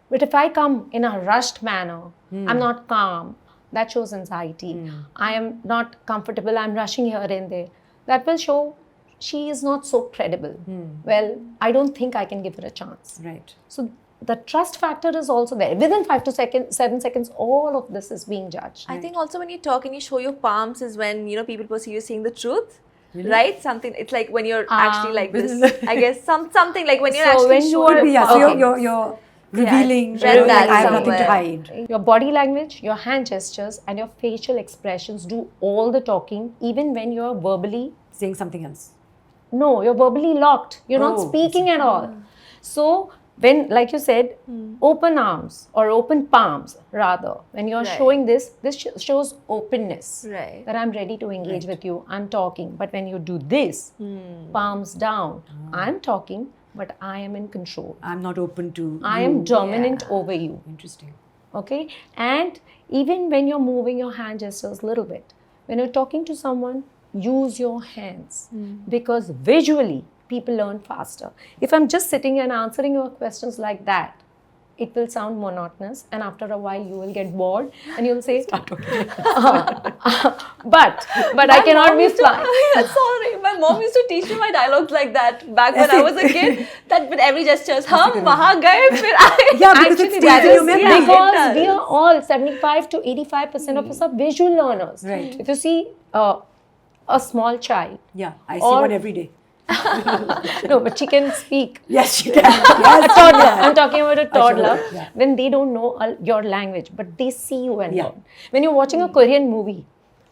But if I come in a rushed manner, I'm not calm, that shows anxiety. I am not comfortable, I'm rushing here and there. That will show she is not so credible. Well, I don't think I can give her a chance. Right. So the trust factor is also there. Within 5 to 7 seconds, all of this is being judged. I think also when you talk and you show your palms is when people perceive you saying the truth, right? Something. It's like when you're actually like this. I guess something like when you're So actually when you showing. are- So Okay. you're revealing. read that I have nothing to somewhere. hide. Your body language, your hand gestures, and your facial expressions do all the talking, even when you're verbally. Saying something else. No, you're verbally locked. You're not speaking at all. So when, like you said, open arms or open palms, rather, when you're showing this shows openness. Right. That I'm ready to engage with you. I'm talking. But when you do this, palms down, I'm talking, but I am in control. I'm not open to. I am dominant over you. Interesting. Okay? And even when you're moving your hand gestures a little bit, when you're talking to someone, use your hands because visually people learn faster. If I'm just sitting and answering your questions like that, it will sound monotonous, and after a while you will get bored and you'll say, but I cannot be flying. Sorry, my mom used to teach me my dialogues like that back when I was a kid. That with every gesture, hum wahan gaye, fir aaye. Yeah, because Actually, it that stays in is your memory. because we are all 75 to 85% of us are visual learners. Right. If you see a small child, Yeah, I see Or- one every day. no, but she can speak. Yes, she can. A Yes. toddler. I'm talking about a toddler. yeah. When they don't know your language, but they see you and Yeah. learn. When you're watching a Korean movie,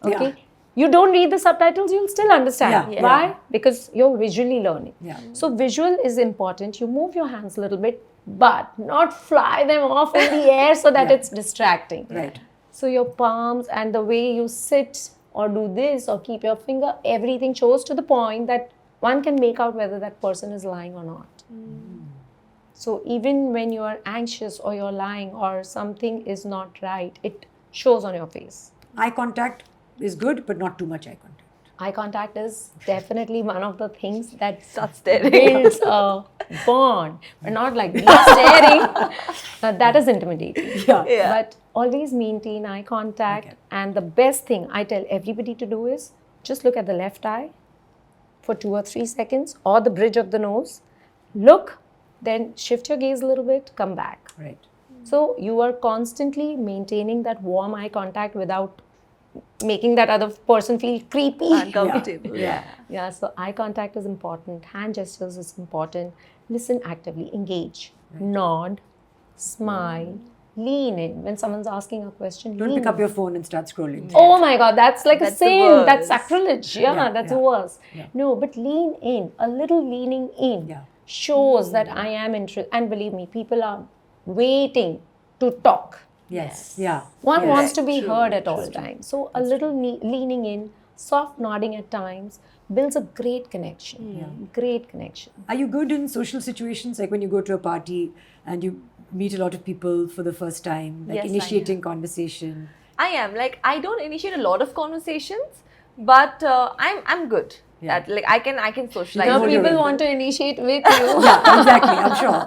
okay, you don't read the subtitles, you'll still understand. Yeah. Why? Yeah. Because you're visually learning. Yeah. So visual is important. You move your hands a little bit, but not fly them off in the air so that it's distracting. Right. So your palms and the way you sit or do this or keep your finger, everything shows to the point that one can make out whether that person is lying or not. So even when you are anxious or you're lying or something is not right, it shows on your face. Eye contact is good, but not too much eye contact. Eye contact is definitely one of the things that staring. builds a bond, but not like staring. That is intimidating. Yeah. But always maintain eye contact. Okay. And the best thing I tell everybody to do is just look at the left eye for 2 or 3 seconds or the bridge of the nose. Look, then shift your gaze a little bit, come back. Right. So you are constantly maintaining that warm eye contact without making that other person feel creepy. Uncomfortable. Yeah, so eye contact is important, hand gestures is important, listen actively, engage, nod, smile, lean in. When someone's asking a question, Don't lean pick up in. your phone and start scrolling. Oh my God, that's like That's a the sin. That's worst. sacrilege. Yeah, that's worse. Yeah. No, but lean in. A little leaning in Yeah. shows that I am interested. And believe me, people are waiting to talk. Yes. Yeah. One Yes. wants to be True, heard at all times. So a little leaning in, soft nodding at times builds a great connection. Great connection. Are you good in social situations, like when you go to a party and you meet a lot of people for the first time, like Yes, I initiating conversation? I am. Like, I don't initiate a lot of conversations, but I'm good. Yeah. That, like, I can socialize. Now hold your people own. want to initiate with you. Yeah, exactly. I'm sure.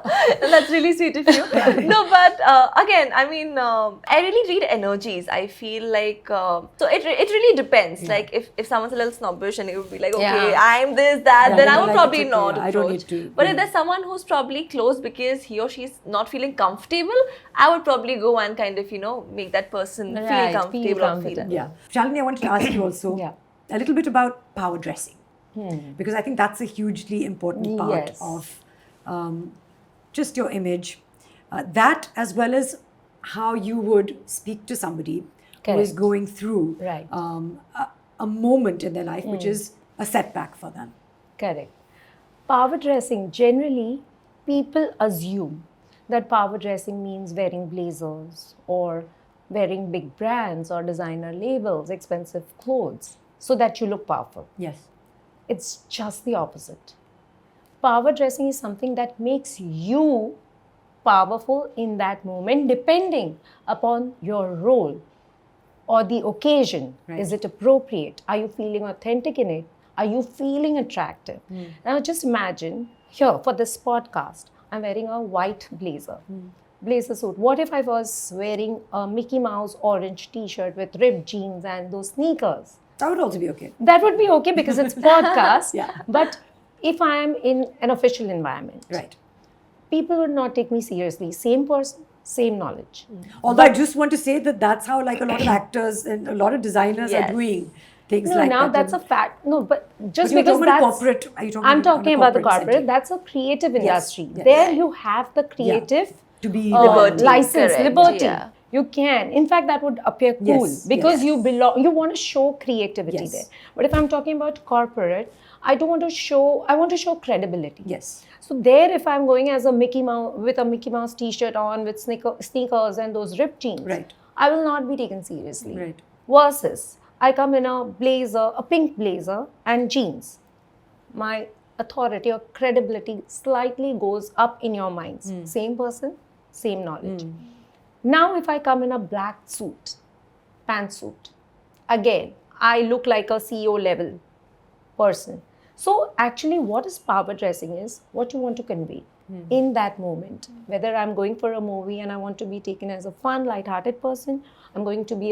That's really sweet of you. No, but again, I mean, I really read energies. I feel like so it really depends. Like if someone's a little snobbish and it would be like, okay, Yeah. I'm this, that, Yeah, then then I you're would like, probably it's okay, not I approach. don't need to, But yeah. if there's someone who's probably close because he or she's not feeling comfortable, I would probably go and kind of make that person Right, feel feel comfortable. Or feel confident. Yeah. Shalini, I wanted to ask you also Yeah. a little bit about power dressing. Because I think that's a hugely important part Yes. of just your image. That, as well as how you would speak to somebody who is Correct. going through Right. a moment in their life which is a setback for them. Correct. Power dressing, generally, people assume that power dressing means wearing blazers or wearing big brands or designer labels, expensive clothes, so that you look powerful. Yes. It's just the opposite. Power dressing is something that makes you powerful in that moment, depending upon your role or the occasion. Right. Is it appropriate? Are you feeling authentic in it? Are you feeling attractive? Now just imagine here for this podcast, I'm wearing a white blazer. Blazer suit. What if I was wearing a Mickey Mouse orange t-shirt with ripped jeans and those sneakers? That would also be okay. That would be okay because it's podcast. Yeah. But if I am in an official environment, Right. people would not take me seriously. Same person, same knowledge. Although I just want to say that that's how like a lot of actors and a lot of designers Yes. are doing things No, like now that. that's a fact. No, but just But you're because talking about that's corporate. Are you talking I'm on a talking about the corporate corporate. setting? That's a creative industry. yes. There you have the creative To be Liberty, license, correct, liberty. yeah. You can. In fact, that would appear cool Yes, because yes. you belong. You want to show creativity Yes. there. But if I'm talking about corporate, I don't want to show. I want to show credibility. Yes. So there, if I'm going as a Mickey Mouse with a Mickey Mouse T-shirt on with sneakers and those ripped jeans, Right. I will not be taken seriously. Right. Versus, I come in a blazer, a pink blazer and jeans. My authority or credibility slightly goes up in your minds. Same person, same knowledge. Now, if I come in a black suit, pantsuit, again, I look like a CEO level person. So actually what is power dressing is what you want to convey in that moment. Whether I'm going for a movie and I want to be taken as a fun, light-hearted person, I'm going to be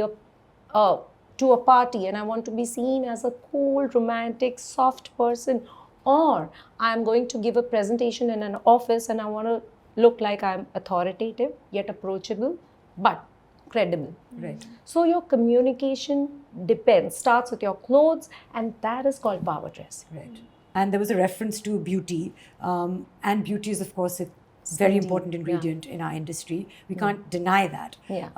to a party and I want to be seen as a cool, romantic, soft person, or I'm going to give a presentation in an office and I want to look like I'm authoritative yet approachable but credible. Right. So your communication starts with your clothes, and that is called power dressing. Right. And there was a reference to beauty. And beauty is, of course, a very Indeed, important ingredient in our industry. We can't deny that. Yeah.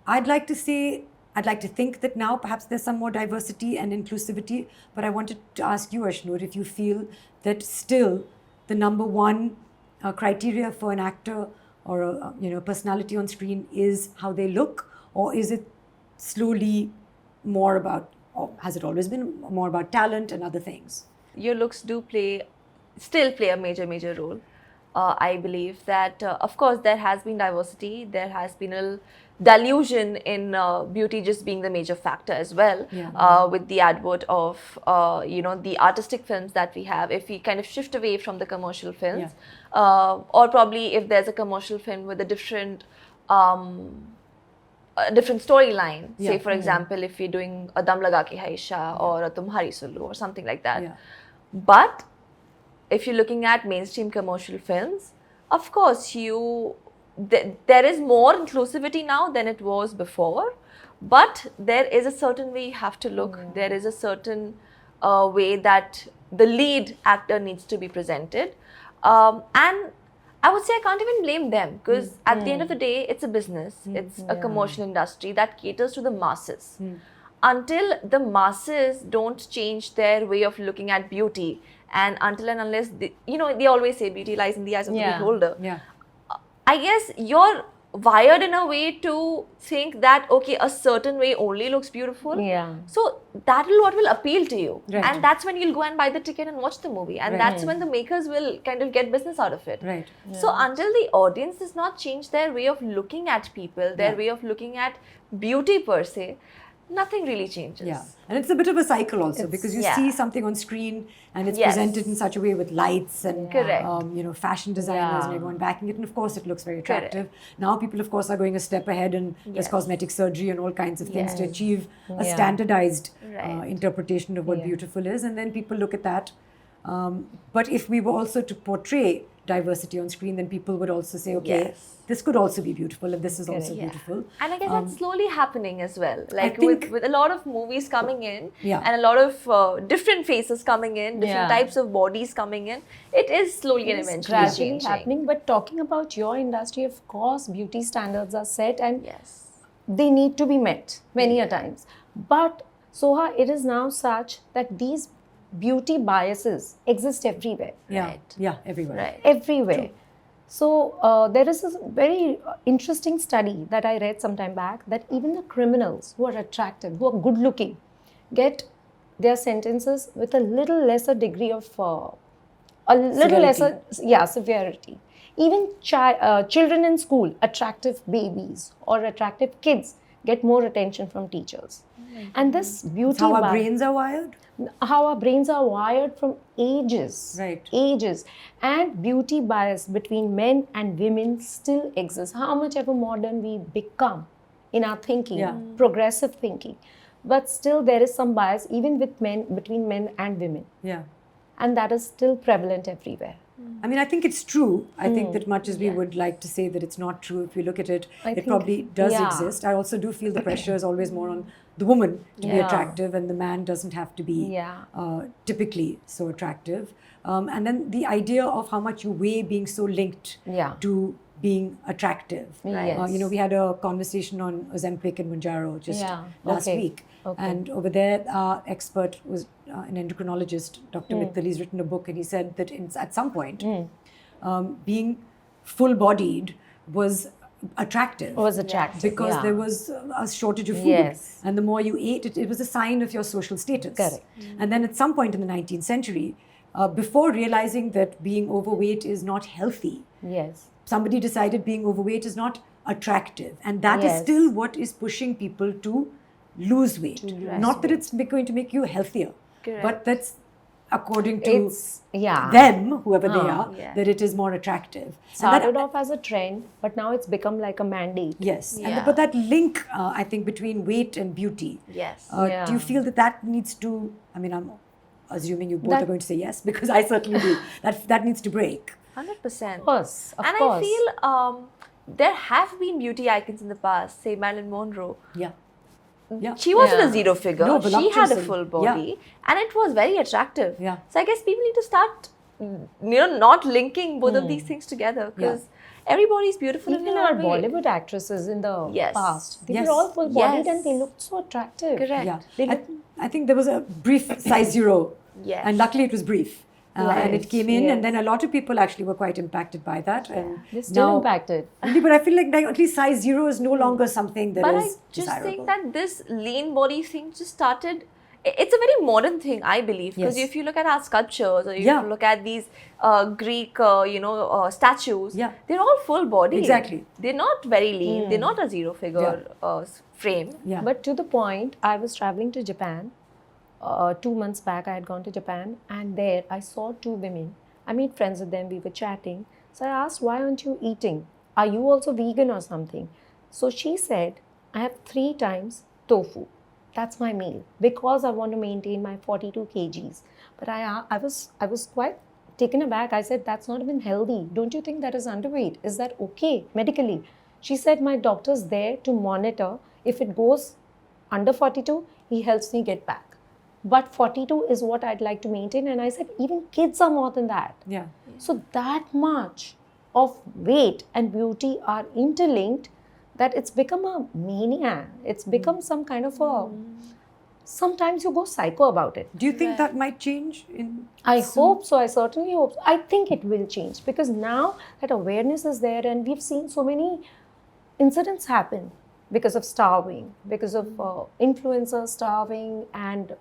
I'd like to think that now perhaps there's some more diversity and inclusivity, but I wanted to ask you, Ashnoor, if you feel that still the number one criteria for an actor or a personality on screen is how they look, or is it slowly more about, or has it always been more about talent and other things? Your looks do still play a major role. I believe that, of course, there has been diversity. There has been a delusion in beauty just being the major factor as well. Yeah. With the advert of, the artistic films that we have. If we kind of shift away from the commercial films, or probably if there's a commercial film with a different storyline. Yeah. Say, for example, if you're doing a Dam Laga Ke Haisha or a Tumhari Sulu or something like that. Yeah. But if you're looking at mainstream commercial films, of course, you there is more inclusivity now than it was before, but there is a certain way you have to look. There is a certain way that the lead actor needs to be presented, and I would say I can't even blame them, because at the end of the day, it's a business. It's a commercial industry that caters to the masses. Until the masses don't change their way of looking at beauty, and until and unless they always say beauty lies in the eyes of the beholder. Yeah. I guess you're wired in a way to think that, okay, a certain way only looks beautiful. Yeah. So that will what will appeal to you. Right. And that's when you'll go and buy the ticket and watch the movie. And that's when the makers will kind of get business out of it. Right. So until the audience does not change their way of looking at people, their way of looking at beauty per se, nothing really changes. Yeah, and it's a bit of a cycle also, because you see something on screen and it's presented in such a way with lights and fashion designers and everyone backing it, and of course it looks very attractive. Now people of course are going a step ahead, and there's cosmetic surgery and all kinds of things to achieve a standardized interpretation of what beautiful is, and then people look at that. But if we were also to portray diversity on screen, then people would also say, okay, this could also be beautiful, and this is also beautiful. And I guess that's slowly happening as well. Like with a lot of movies coming in, Yeah. and a lot of different faces coming in, different types of bodies coming in, it is slowly and eventually gradually changing. happening. But talking about your industry, of course, beauty standards are set and Yes. they need to be met many a times. But Soha, it is now such that these beauty biases exist everywhere. Yeah, everywhere. Right. Everywhere. So there is a very interesting study that I read some time back, that even the criminals who are attractive, who are good looking, get their sentences with a little lesser degree of severity. Even children in school, attractive babies or attractive kids, get more attention from teachers. And this beauty It's how our bias, brains are wired. how our brains are wired from ages. Right. Ages. And beauty bias between men and women still exists. How much ever modern we become in our thinking, progressive thinking. But still there is some bias even with men, between men and women. Yeah. And that is still prevalent everywhere. I mean, I think it's true. I think that much as we would like to say that it's not true, if we look at it, it probably does exist. I also do feel the pressure is always more on the woman to be attractive, and the man doesn't have to be typically so attractive. And then the idea of how much you weigh being so linked to being attractive. Yes. We had a conversation on Ozempic and Mounjaro just last week. And over there, our expert was an endocrinologist, Dr. Mittal. He's written a book, and he said that at some point, being full-bodied was attractive. Because there was a shortage of food. Yes. And the more you ate, it was a sign of your social status. Correct. And then at some point in the 19th century, before realizing that being overweight is not healthy, somebody decided being overweight is not attractive. And that is still what is pushing people to lose weight. Not that it's going to make you healthier, but that's according to them, whoever they are, that it is more attractive. Started off as a trend, but now it's become like a mandate. Yes. But that link, I think, between weight and beauty, do you feel that needs to, I mean, I'm assuming you both are going to say yes, because I certainly do, that needs to break. 100%. Of course. I feel there have been beauty icons in the past, say Marilyn Monroe. She wasn't a zero figure. No, she had a voluptuous full body, and it was very attractive. Yeah. So I guess people need to start, not linking both of these things together, because everybody's beautiful Even in our their own way. Bollywood actresses in the past, they Yes. were all full bodied Yes. and they looked so attractive. Correct. Yeah. I think there was a brief size zero, Yes. and luckily it was brief. And it came in, Yes. and then a lot of people actually were quite impacted by that. And They're still impacted. Really, but I feel like at least size zero is no longer something that But I is just desirable. think that this lean body thing just started. It's a very modern thing, I believe, because Yes. if you look at our sculptures, or if you look at these Greek, statues, they're all full body. Exactly. They're not very lean. They're not a zero figure frame. Yeah. But to the point, I was traveling to Japan. 2 months back, I had gone to Japan, and there I saw two women. I made friends with them, we were chatting. So I asked, why aren't you eating? Are you also vegan or something? So she said, I have 3 times tofu. That's my meal, because I want to maintain my 42 kgs. But I was quite taken aback. I said, that's not even healthy. Don't you think that is underweight? Is that okay medically? She said, my doctor's there to monitor. If it goes under 42, he helps me get back. But 42 is what I'd like to maintain. And I said, even kids are more than that. Yeah. So that much of weight and beauty are interlinked that it's become a mania. It's become some kind of a... Sometimes you go psycho about it. Do you think that might change in I soon? hope so. I certainly hope so. I think it will change because now that awareness is there and we've seen so many incidents happen because of starving, because of influencers starving and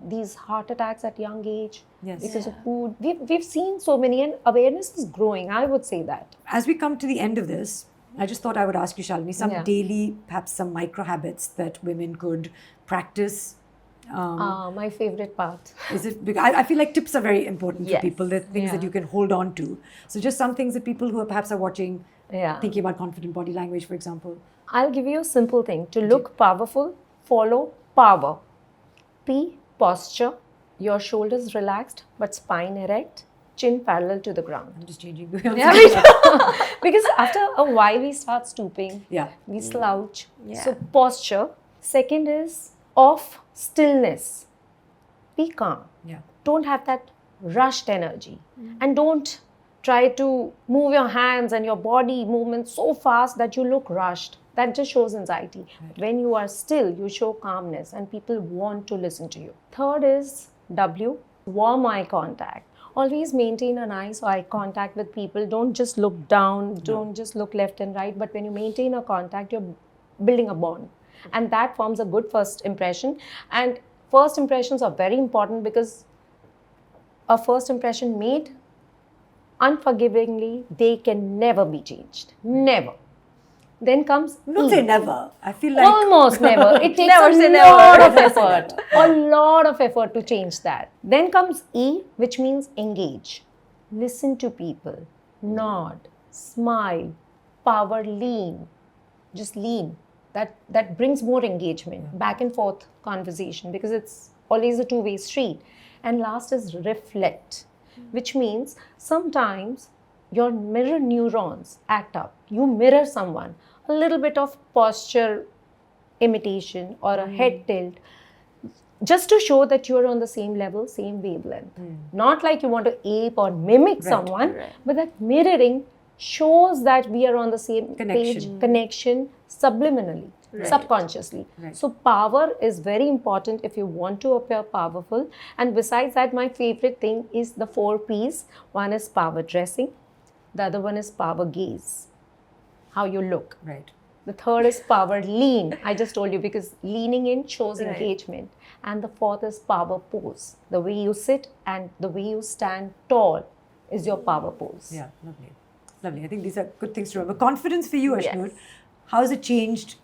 these heart attacks at young age, Yes. because of food. We've seen so many and awareness is growing, I would say that. As we come to the end of this, I just thought I would ask you, Shalini, some Yeah. daily, perhaps some micro habits that women could practice. My favorite part. Is it? Because I feel like tips are very important for Yes. people. They're things that Yeah. you can hold on to. So just some things that people who are perhaps are watching, Yeah. thinking about confident body language, for example. I'll give you a simple thing. To look powerful, follow power. P, posture. Your shoulders relaxed but spine erect, chin parallel to the ground. I'm just changing. Because after a while we start stooping, Yeah. we slouch. Yeah. So posture. Second is of stillness. Be calm. Yeah. Don't have that rushed energy. And don't try to move your hands and your body movement so fast that you look rushed. That just shows anxiety. When you are still, you show calmness and people want to listen to you. Third is W, warm eye contact. Always maintain a nice eye contact with people. Don't just look down, don't just look left and right. But when you maintain a contact, you're building a bond. And that forms a good first impression. And first impressions are very important because a first impression made unforgivingly, they can never be changed. Never. Then comes Don't E. say never. I feel like Almost never. It takes Never a say lot never. of effort. A lot of effort to change that. Then comes E, which means engage. Listen to people. Nod. Smile. Power lean. Just lean. That brings more engagement. Back and forth conversation because it's always a two-way street. And last is reflect, which means sometimes your mirror neurons act up. You mirror someone. A little bit of posture imitation or a head tilt just to show that you're on the same level, same wavelength. Not like you want to ape or mimic someone, but that mirroring shows that we are on the same page, connection subliminally, subconsciously. So power is very important if you want to appear powerful. And besides that, my favorite thing is the 4 P's. One is power dressing. The other one is power gaze, how you look. Right. The third is power lean. I just told you because leaning in shows engagement. And the fourth is power pose. The way you sit and the way you stand tall is your power pose. Yeah, lovely. Lovely. I think these are good things to remember. Confidence for you, Ashnoor. Yes. How has it changed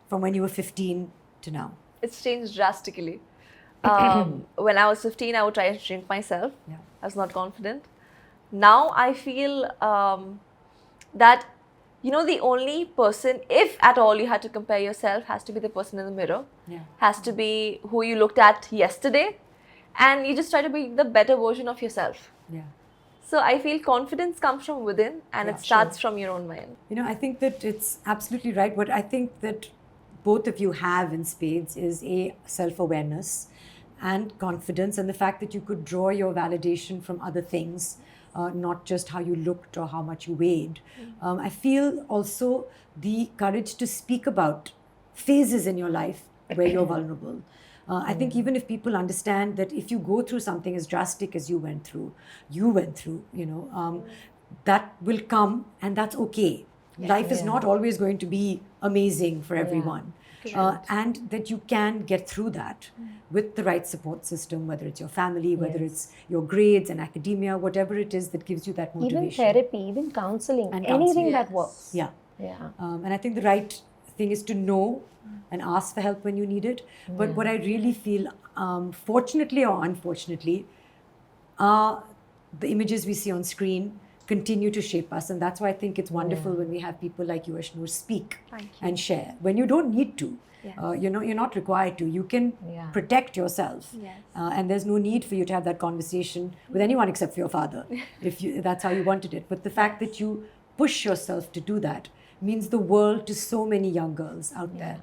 from when you were 15 to now? It's changed drastically. When I was 15, I would try to shrink myself. Yeah. I was not confident. Now I feel that, you know, the only person, if at all you had to compare yourself, has to be the person in the mirror. Yeah. Has to be who you looked at yesterday. And you just try to be the better version of yourself. Yeah. So I feel confidence comes from within and Yeah, it starts from your own mind. You know, I think that it's absolutely right. What I think that both of you have in spades is a self-awareness and confidence, and the fact that you could draw your validation from other things, not just how you looked or how much you weighed. I feel also the courage to speak about phases in your life where you're vulnerable. I think even if people understand that if you go through something as drastic as you went through, you know, that will come and that's okay. Life is not always going to be amazing for everyone. And that you can get through that with the right support system, whether it's your family, whether it's your grades and academia, whatever it is that gives you that motivation. Even therapy, even counseling, And anything counseling. that works. Yeah. Yeah. And I think the right thing is to know and ask for help when you need it. But what I really feel, fortunately or unfortunately, are the images we see on screen continue to shape us. And that's why I think it's wonderful when we have people like you, Ashnoor, speak and share when you don't need to. Yes. You're not required to. You can Yeah. protect yourself. Yes. And there's no need for you to have that conversation with anyone except for your father, if that's how you wanted it. But the fact that you push yourself to do that means the world to so many young girls out there.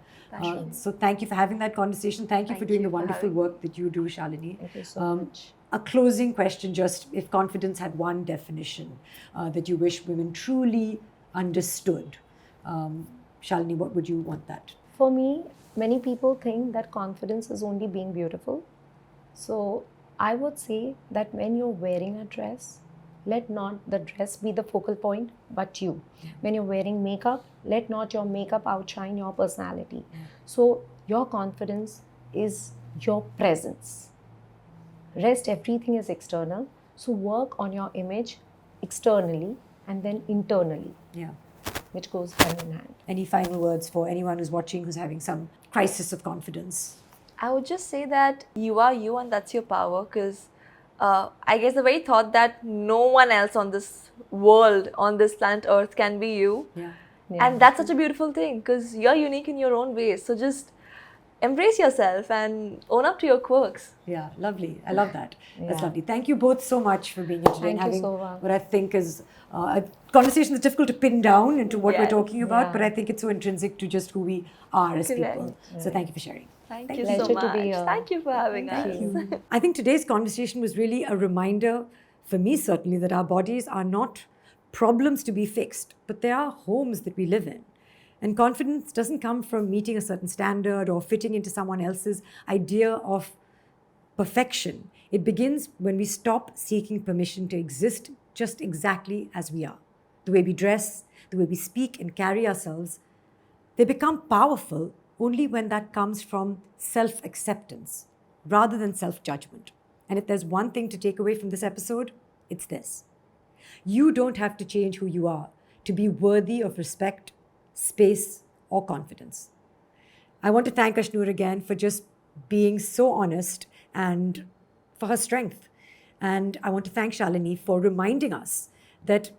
So thank you for having that conversation. Thank you for doing the wonderful work that you do, Shalini. Thank you so much. A closing question, just if confidence had one definition that you wish women truly understood, Shalini, what would you want that? For me, many people think that confidence is only being beautiful. So I would say that when you're wearing a dress, let not the dress be the focal point, but you. When you're wearing makeup, let not your makeup outshine your personality. So your confidence is your presence. Rest, everything is external. So work on your image externally and then internally. Yeah. Which goes hand in hand. Any final words for anyone who's watching who's having some crisis of confidence? I would just say that you are you and that's your power, because I guess the very thought that no one else on this world, on this planet Earth can be you. Yeah. And that's such a beautiful thing because you're unique in your own ways. So just embrace yourself and own up to your quirks. Yeah, lovely. I love that. That's Yeah. lovely. Thank you both so much for being here today Thank and you, having Soha. what I think is a conversation that's difficult to pin down into what we're Yes. talking about, Yeah. but I think it's so intrinsic to just who we are as Correct. people. So thank you for sharing. Thank you Pleasure so to much. be here. Thank you for having us. Thank you. I think today's conversation was really a reminder, for me certainly, that our bodies are not problems to be fixed, but they are homes that we live in. And confidence doesn't come from meeting a certain standard or fitting into someone else's idea of perfection. It begins when we stop seeking permission to exist just exactly as we are. The way we dress, the way we speak and carry ourselves, they become powerful only when that comes from self-acceptance rather than self-judgment. And if there's one thing to take away from this episode, it's this. You don't have to change who you are to be worthy of respect, space, or confidence. I want to thank Ashnoor again for just being so honest and for her strength. And I want to thank Shalini for reminding us that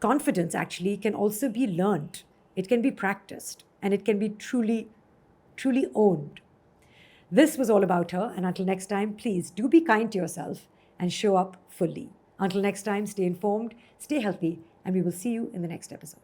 confidence actually can also be learned. It can be practiced and it can be truly, truly owned. This was all about her. And until next time, please do be kind to yourself and show up fully. Until next time, stay informed, stay healthy, and we will see you in the next episode.